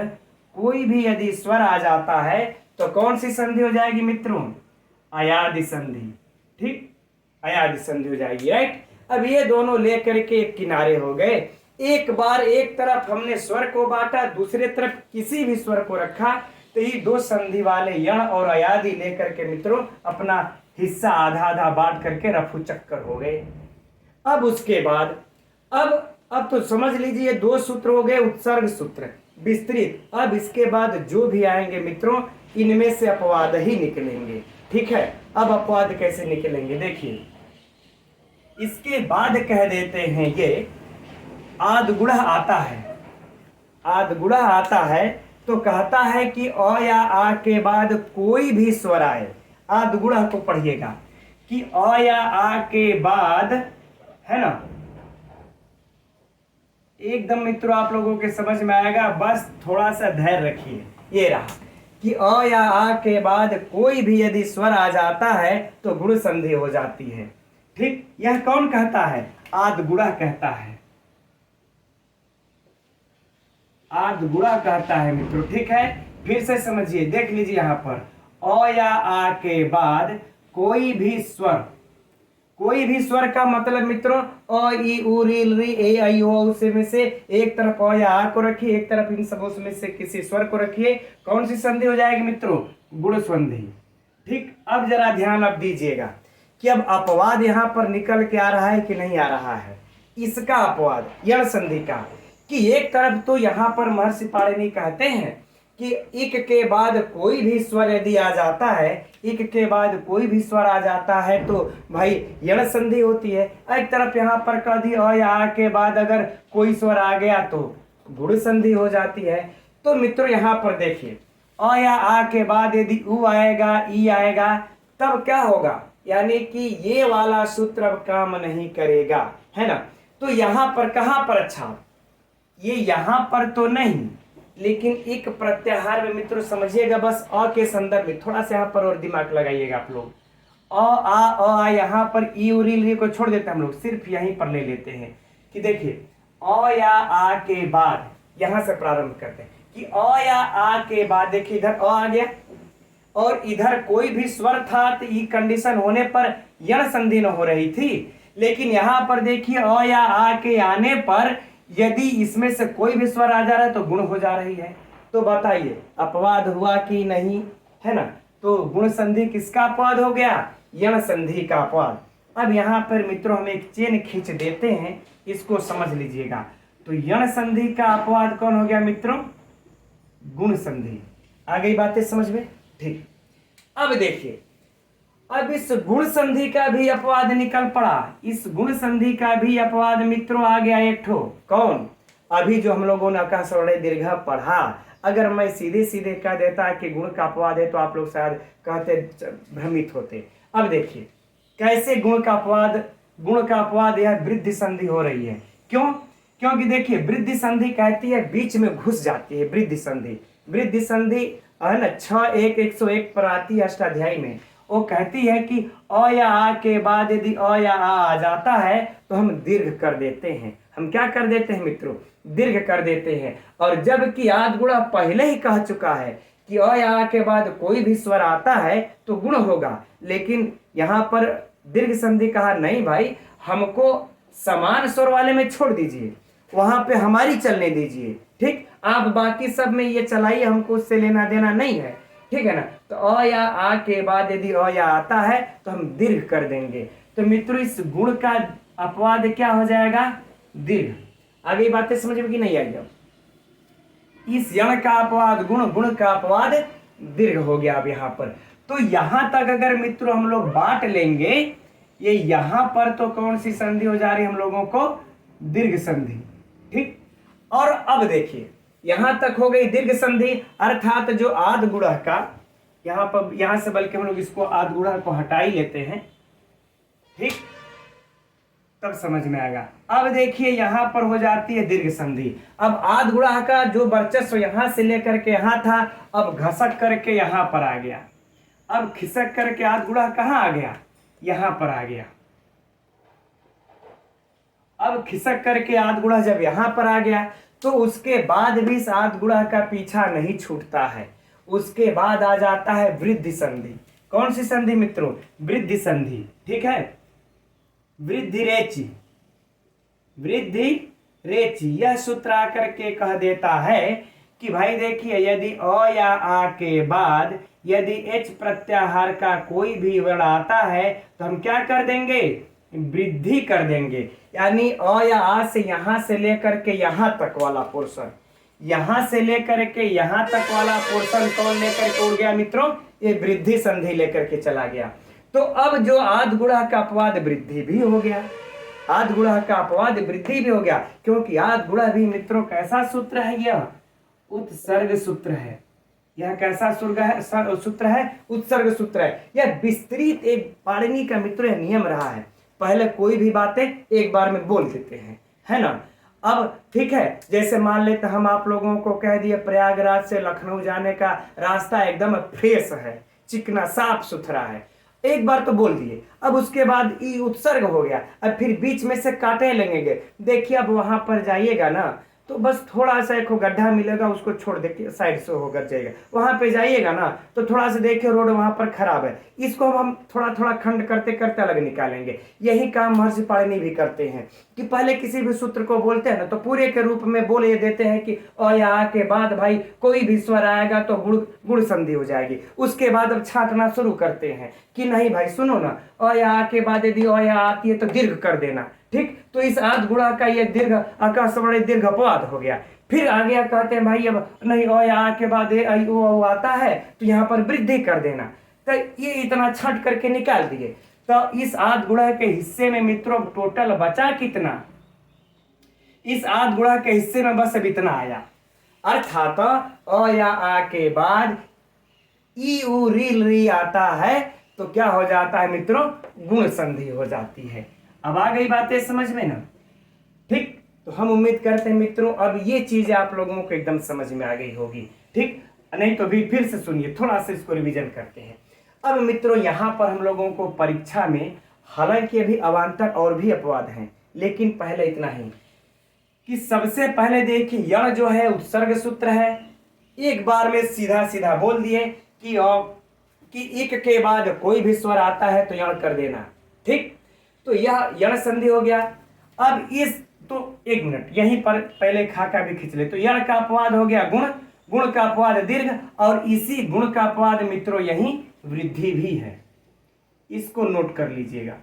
कोई भी यदि स्वर आ जाता है तो कौन सी संधि हो जाएगी मित्रों, अयादि संधि। ठीक, अयादि संधि हो जाएगी। राइट, अब ये दोनों लेकर के एक किनारे हो गए। एक बार एक तरफ हमने स्वर को बांटा, दूसरे तरफ किसी भी स्वर को रखा, तो ये दो संधि वाले यण और अयादि लेकर के मित्रों अपना हिस्सा आधा आधा बांट करके रफू चक्कर हो गए। अब उसके बाद अब तो समझ लीजिए दो सूत्र हो गए, उत्सर्ग सूत्र विस्तृत। अब इसके बाद जो भी आएंगे मित्रों इनमें से अपवाद ही निकलेंगे। ठीक है, अब अपवाद कैसे निकलेंगे देखिए, इसके बाद कह देते हैं ये आदगुणा आता है, आदगुणा आता है तो कहता है कि अ या आ के बाद कोई भी स्वर आए, आदगुणा को पढ़िएगा कि अ या आ के बाद, है ना, एकदम मित्रों आप लोगों के समझ में आएगा, बस थोड़ा सा धैर्य रखिए। ये रहा कि अ या आ के बाद कोई भी यदि स्वर आ जाता है तो गुण संधि हो जाती है। ठीक, यह कौन कहता है? आद गुणा कहता है, आद गुणा कहता है मित्रों। ठीक है, फिर से समझिए, देख लीजिए यहाँ पर अ या आ के बाद कोई भी स्वर, कोई भी स्वर का मतलब मित्रों अ ई उ री री ए आई ओ उसे में से एक तरफ अ या आ को रखिए, एक तरफ इन सबों में से किसी स्वर को रखिए। कौन सी संधि हो जाएगी मित्रों? गुण संधि। ठीक, अब जरा ध्यान अब दीजिएगा कि अब अपवाद यहाँ पर निकल के आ रहा है कि नहीं आ रहा है। इसका अपवाद यण संधि का, कि एक तरफ तो यहाँ पर महर्षि पाणिनि कहते हैं कि इक के बाद कोई भी स्वर यदि आ जाता है, इक के बाद कोई भी स्वर आ जाता है तो भाई यण संधि होती है। एक तरफ यहाँ पर कह दी अ या आ के बाद अगर कोई स्वर आ गया तो गुण संधि हो जाती है। तो मित्रों यहाँ पर देखिए, अ या आ के बाद यदि उ आएगा, ई आएगा, तब क्या होगा? यानी कि ये वाला सूत्र अब काम नहीं करेगा, है ना। तो यहाँ पर कहाँ पर? अच्छा, ये यहाँ पर तो नहीं, लेकिन एक प्रत्याहार में मित्रों समझिएगा, बस अ के संदर्भ में थोड़ा सा यहाँ पर और दिमाग लगाइएगा आप लोग। अ यहाँ पर ई उरी को छोड़ देते हैं हम लोग, सिर्फ यहीं पर ले लेते हैं कि देखिए अ या आ के बाद, यहां से प्रारंभ करते हैं कि अ या आ के बाद देखिए इधर अ आ गया और इधर कोई भी स्वर था, तो ये कंडीशन होने पर यण संधि न हो रही थी। लेकिन यहाँ पर देखिए अ या आ के आने पर यदि इसमें से कोई भी स्वर आ जा रहा है तो गुण हो जा रही है। तो बताइए अपवाद हुआ कि नहीं, है ना। तो गुण संधि किसका अपवाद हो गया? यण संधि का अपवाद। अब यहाँ पर मित्रों हम एक चेन खींच देते हैं, इसको समझ लीजिएगा। तो यण संधि का अपवाद कौन हो गया मित्रों? गुण संधि। आ गई बातें समझ में? ठीक, अब देखिए, अब इस गुण संधि का भी अपवाद निकल पड़ा। इस गुण संधि का भी अपवाद मित्रों आ गया एक ठो। कौन? अभी जो हम लोगों ने अकासवर्णीय दीर्घ पढ़ा, अगर मैं सीधे सीधे कह देता कि गुण का अपवाद है तो आप लोग शायद कहते, भ्रमित होते। अब देखिए कैसे गुण का अपवाद यह वृद्धि संधि हो रही है। क्यों? क्योंकि देखिए वृद्धि संधि कहती है बीच में घुस जाती है। वृद्धि संधि है ना 6:1:101 पर आती है अष्टाध्यायी में। वो कहती है कि अ या आ के बाद यदि अ या आ जाता है तो हम दीर्घ कर देते हैं। हम क्या कर देते हैं मित्रों? दीर्घ कर देते हैं। और जबकि आद गुणा पहले ही कह चुका है कि अ या आ के बाद कोई भी स्वर आता है तो गुण होगा, लेकिन यहाँ पर दीर्घ संधि कहा नहीं भाई, हमको समान स्वर वाले में छोड़ दीजिए, वहां पे हमारी चलने दीजिए। ठीक, आप बाकी सब में ये चलाइए, हमको उससे लेना देना नहीं है। ठीक है ना। तो अ या आ के बाद यदि अ या आता है तो हम दीर्घ कर देंगे। तो मित्रों इस गुण का अपवाद क्या हो जाएगा? दीर्घ। आगे बातें समझ में कि नहीं आई? अब इस यण का अपवाद गुण का अपवाद दीर्घ हो गया। अब यहाँ पर तो यहां तक अगर मित्रों हम लोग बांट लेंगे, ये यहां पर तो कौन सी संधि हो जा रही है हम लोगों को? दीर्घ संधि। ठीक, और अब देखिए यहां तक हो गई दीर्घ संधि, अर्थात जो आद गुणा का यहां से बल्कि हम लोग इसको आद गुणा को हटा ही लेते हैं। ठीक, तब समझ में आएगा। अब देखिए यहां पर हो जाती है दीर्घ संधि। अब आद गुणा का जो वर्चस्व यहां से लेकर के यहां था, अब घसक करके यहां पर आ गया। अब खिसक करके आद गुणा कहां आ गया? यहां पर आ गया। अब खिसक करके आद गुणा जब यहां पर आ गया तो उसके बाद भी इस आद गुणा का पीछा नहीं छूटता है। उसके बाद आ जाता है वृद्धि संधि। कौन सी संधि मित्रों? वृद्धि संधि। ठीक है, वृद्धि रेची यह सूत्र आकर के कह देता है कि भाई देखिए यदि अ या आ के बाद यदि एच प्रत्याहार का कोई भी वर्ण आता है तो हम क्या कर देंगे? वृद्धि कर देंगे। यानी अ या आ से यहां से लेकर के यहां तक वाला पोर्शन, यहां से लेकर के यहां तक वाला पोर्शन कौन लेकर के उड़ गया मित्रों? ये वृद्धि संधि लेकर के चला गया। तो अब जो आद गुणा का अपवाद वृद्धि भी हो गया, आद गुणा का अपवाद वृद्धि भी हो गया, क्योंकि आद गुणा भी मित्रों कैसा सूत्र है? यह उत्सर्ग सूत्र है। यह कैसा सूत्र है? उत्सर्ग सूत्र है। यह विस्तृत एक पाणिनि का मित्रों नियम रहा है। पहले कोई भी बातें एक बार में बोल देते हैं, है ना। अब ठीक है, जैसे मान लेते हम आप लोगों को कह दिए प्रयागराज से लखनऊ जाने का रास्ता एकदम फ्रेश है, चिकना साफ सुथरा है, एक बार तो बोल दिए। अब उसके बाद ई उत्सर्ग हो गया, अब फिर बीच में से कांटे लगेंगे। देखिए अब वहां पर जाइएगा ना तो बस थोड़ा सा एक गड्ढा मिलेगा, उसको छोड़ दे साइड से होकर जाएगा। वहां पे जाइएगा ना तो थोड़ा सा देखिए रोड वहां पर खराब है, इसको हम थोड़ा थोड़ा खंड करते करते अलग निकालेंगे। यही काम महर्षि पाणिनि भी करते हैं कि पहले किसी भी सूत्र को बोलते हैं ना तो पूरे के रूप में बोल ये देते हैं कि अ या आ के बाद भाई कोई भी स्वर आएगा तो गुण गुण संधि हो जाएगी। उसके बाद अब छांटना शुरू करते हैं कि नहीं भाई सुनो ना, अ या आ के बाद यदि अ या आती है तो दीर्घ कर देना, ठीक। तो इस आद गुणा का ये दीर्घ आकाश वर्णे दीर्घ अपवाद हो गया। फिर आगे कहते हैं भाई अब नहीं अ या आ के बाद ए आई ओ आता है तो यहाँ पर वृद्धि कर देना। तो ये इतना छट करके निकाल दिए। तो इस आद गुणा के हिस्से में मित्रों टोटल बचा कितना, इस आद गुणा के हिस्से में बस अब इतना आया, अर्थात अ या आ के बाद ई उ री आता है तो क्या हो जाता है मित्रों, गुण संधि हो जाती है। अब आ गई बातें समझ में ना, ठीक। तो हम उम्मीद करते हैं मित्रों अब ये चीजें आप लोगों को एकदम समझ में आ गई होगी, ठीक। नहीं तो भी फिर से सुनिए, थोड़ा सा इसको रिवीजन करते हैं। अब मित्रों यहाँ पर हम लोगों को परीक्षा में हालांकि अभी अवान्तर और भी अपवाद हैं, लेकिन पहले इतना ही कि सबसे पहले देखिए यण जो है उत्सर्ग सूत्र है, एक बार में सीधा सीधा बोल दिए कि एक के बाद कोई भी स्वर आता है तो यण कर देना, ठीक। तो यह यण संधि हो गया। अब इस तो एक मिनट यहीं पर पहले खाका भी खींच ले। तो यण का अपवाद हो गया गुण, गुण का अपवाद दीर्घ, और इसी गुण का अपवाद मित्रों यहीं वृद्धि भी है, इसको नोट कर लीजिएगा।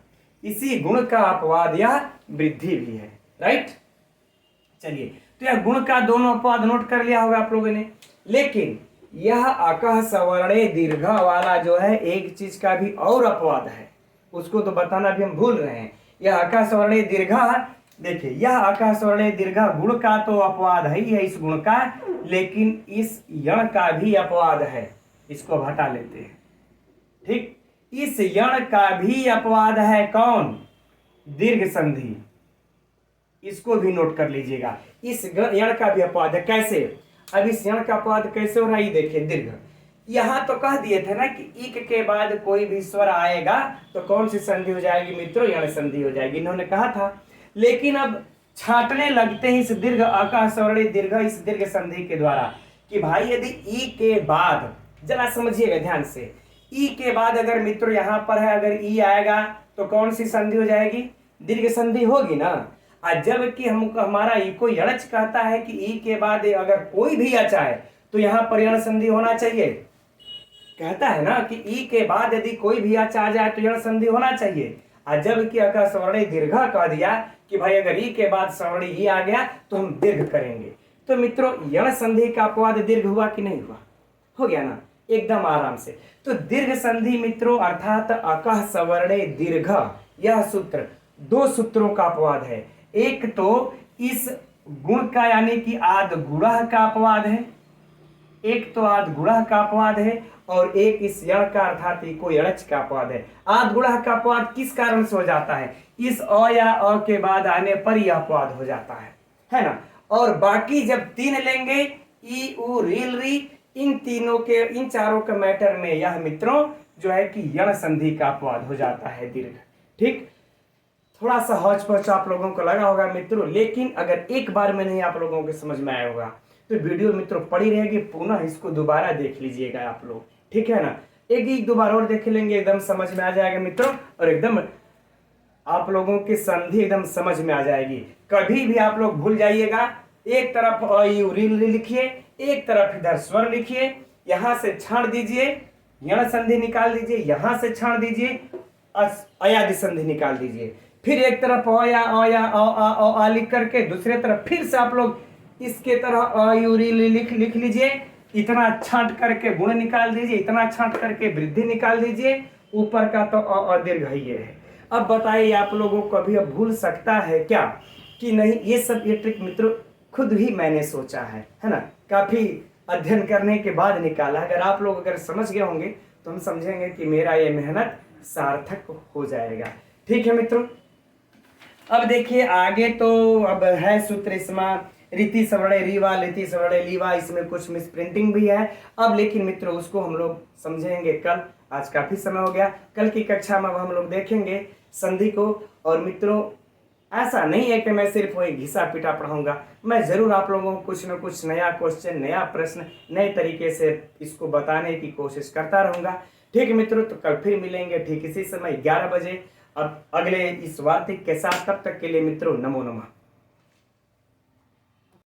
इसी गुण का अपवाद यह वृद्धि भी है, राइट। चलिए तो यह गुण का दोनों अपवाद नोट कर लिया होगा आप लोगों ने। लेकिन यह अकह सवर्णे दीर्घ वाला जो है एक चीज का भी और अपवाद है, उसको तो बताना भी हम भूल रहे हैं। यह अकह सवर्णे दीर्घ, देखिए यह अकह सवर्णे दीर्घ गुण का तो अपवाद है ही है इस गुण का, लेकिन इस यण का भी अपवाद है, इसको हटा लेते हैं, ठीक। इस यण का भी अपवाद है कौन, दीर्घ संधि, इसको भी नोट कर लीजिएगा। इस यण का भी अपवाद है, कैसे, अब इस यण का अपवाद कैसे हो रहा है ये देखिए, दीर्घ। यहां तो कह दिए थे ना कि इक के बाद कोई भी स्वर आएगा तो कौन सी संधि हो जाएगी मित्रों, यण संधि हो जाएगी, इन्होंने कहा था। लेकिन अब छाटने लगते हैं इस दीर्घ आकाश सवर्णे दीर्घ, इस दीर्घ संधि के द्वारा कि भाई यदि ई के बाद, जरा समझिएगा ध्यान से, ई के बाद अगर मित्रों यहां पर है अगर ई आएगा तो कौन सी संधि हो जाएगी, दीर्घ संधि होगी ना। और जबकि हमको हमारा ई को यणच कहता है कि ई के बाद अगर कोई भी अच आए तो यहाँ पर यण संधि होना चाहिए, कहता है ना कि ई के बाद यदि कोई भी अच आ जाए तो यण संधि होना चाहिए। और जबकि अका सवर्णे दीर्घ कह दिया कि भाई अगर ई के बाद सवर्णी ई आ गया तो हम दीर्घ करेंगे। तो मित्रों यण संधि का अपवाद दीर्घ हुआ कि नहीं हुआ, हो गया ना एकदम आराम से। तो दीर्घ संधि मित्रों अर्थात अकह सवर्णे दीर्घ, यह सूत्र दो सूत्रों का अपवाद है। एक तो इस गुण का यानी कि आद गुणः का अपवाद है, एक तो आद गुणः का अपवाद है, और एक इस यण का अर्थात इको यणच का अपवाद है। आद गुणः का अपवाद किस कारण से हो जाता है, इस अ या अ के बाद आने पर यह अपवाद हो जाता है ना। और बाकी जब तीन लेंगे ई उ रील री, इन तीनों के इन चारों के मैटर में यह मित्रों जो है कि यण संधि का अपवाद हो जाता है दीर्घ, ठीक। थोड़ा सा हौच पौच आप लोगों को लगा होगा मित्रों, लेकिन अगर एक बार में नहीं आप लोगों के समझ में आया होगा तो वीडियो मित्रों पड़ी रहेगी, पुनः इसको दोबारा देख लीजिएगा आप लोग, ठीक है ना। एक दो बार और देख लेंगे एकदम समझ में आ जाएगा मित्रों, और एकदम आप लोगों की संधि एकदम समझ में आ जाएगी। कभी भी आप लोग भूल जाइएगा, एक तरफ अ ई उ री लिखिए, एक तरफ इधर स्वर लिखिए, यहां से छाड़ दीजिए यण संधि निकाल दीजिए, यहां से छाड़ दीजिए अयादि संधि निकाल दीजिए, फिर एक तरफ अ या अ लिख करके दूसरे तरफ फिर से आप लोग इसके तरह अ ई उ री लिख लीजिए, इतना छांट करके गुण निकाल दीजिए, इतना छांट करके वृद्धि निकाल दीजिए, ऊपर का तो अ दीर्घ ही है। अब बताइए आप लोगों को कभी अब भूल सकता है क्या कि नहीं, ये सब ये ट्रिक मित्रों खुद ही मैंने सोचा है ना, काफी अध्ययन करने के बाद निकाला। अगर आप लोग अगर समझ गए होंगे तो हम समझेंगे कि मेरा ये मेहनत सार्थक हो जाएगा, ठीक है मित्रों। अब देखिए आगे तो अब है सूत्र इसमें रीति सवड़े रीवा रीति सवड़े लीवा, इसमें कुछ मिस प्रिंटिंग भी है। अब लेकिन मित्रों उसको हम लोग समझेंगे कल, आज काफी समय हो गया। कल की कक्षा में अब हम लोग देखेंगे संधि को। और मित्रों ऐसा नहीं है कि मैं सिर्फ वही घिसा पिटा पढ़ाऊंगा, मैं जरूर आप लोगों को कुछ न कुछ नया क्वेश्चन, नया प्रश्न, नए तरीके से इसको बताने की कोशिश करता रहूंगा। ठीक है मित्रों, तो कल फिर मिलेंगे ठीक इसी समय 11 बजे अब अगले इस वार्तिक के साथ। तब तक के लिए मित्रों नमो नमः।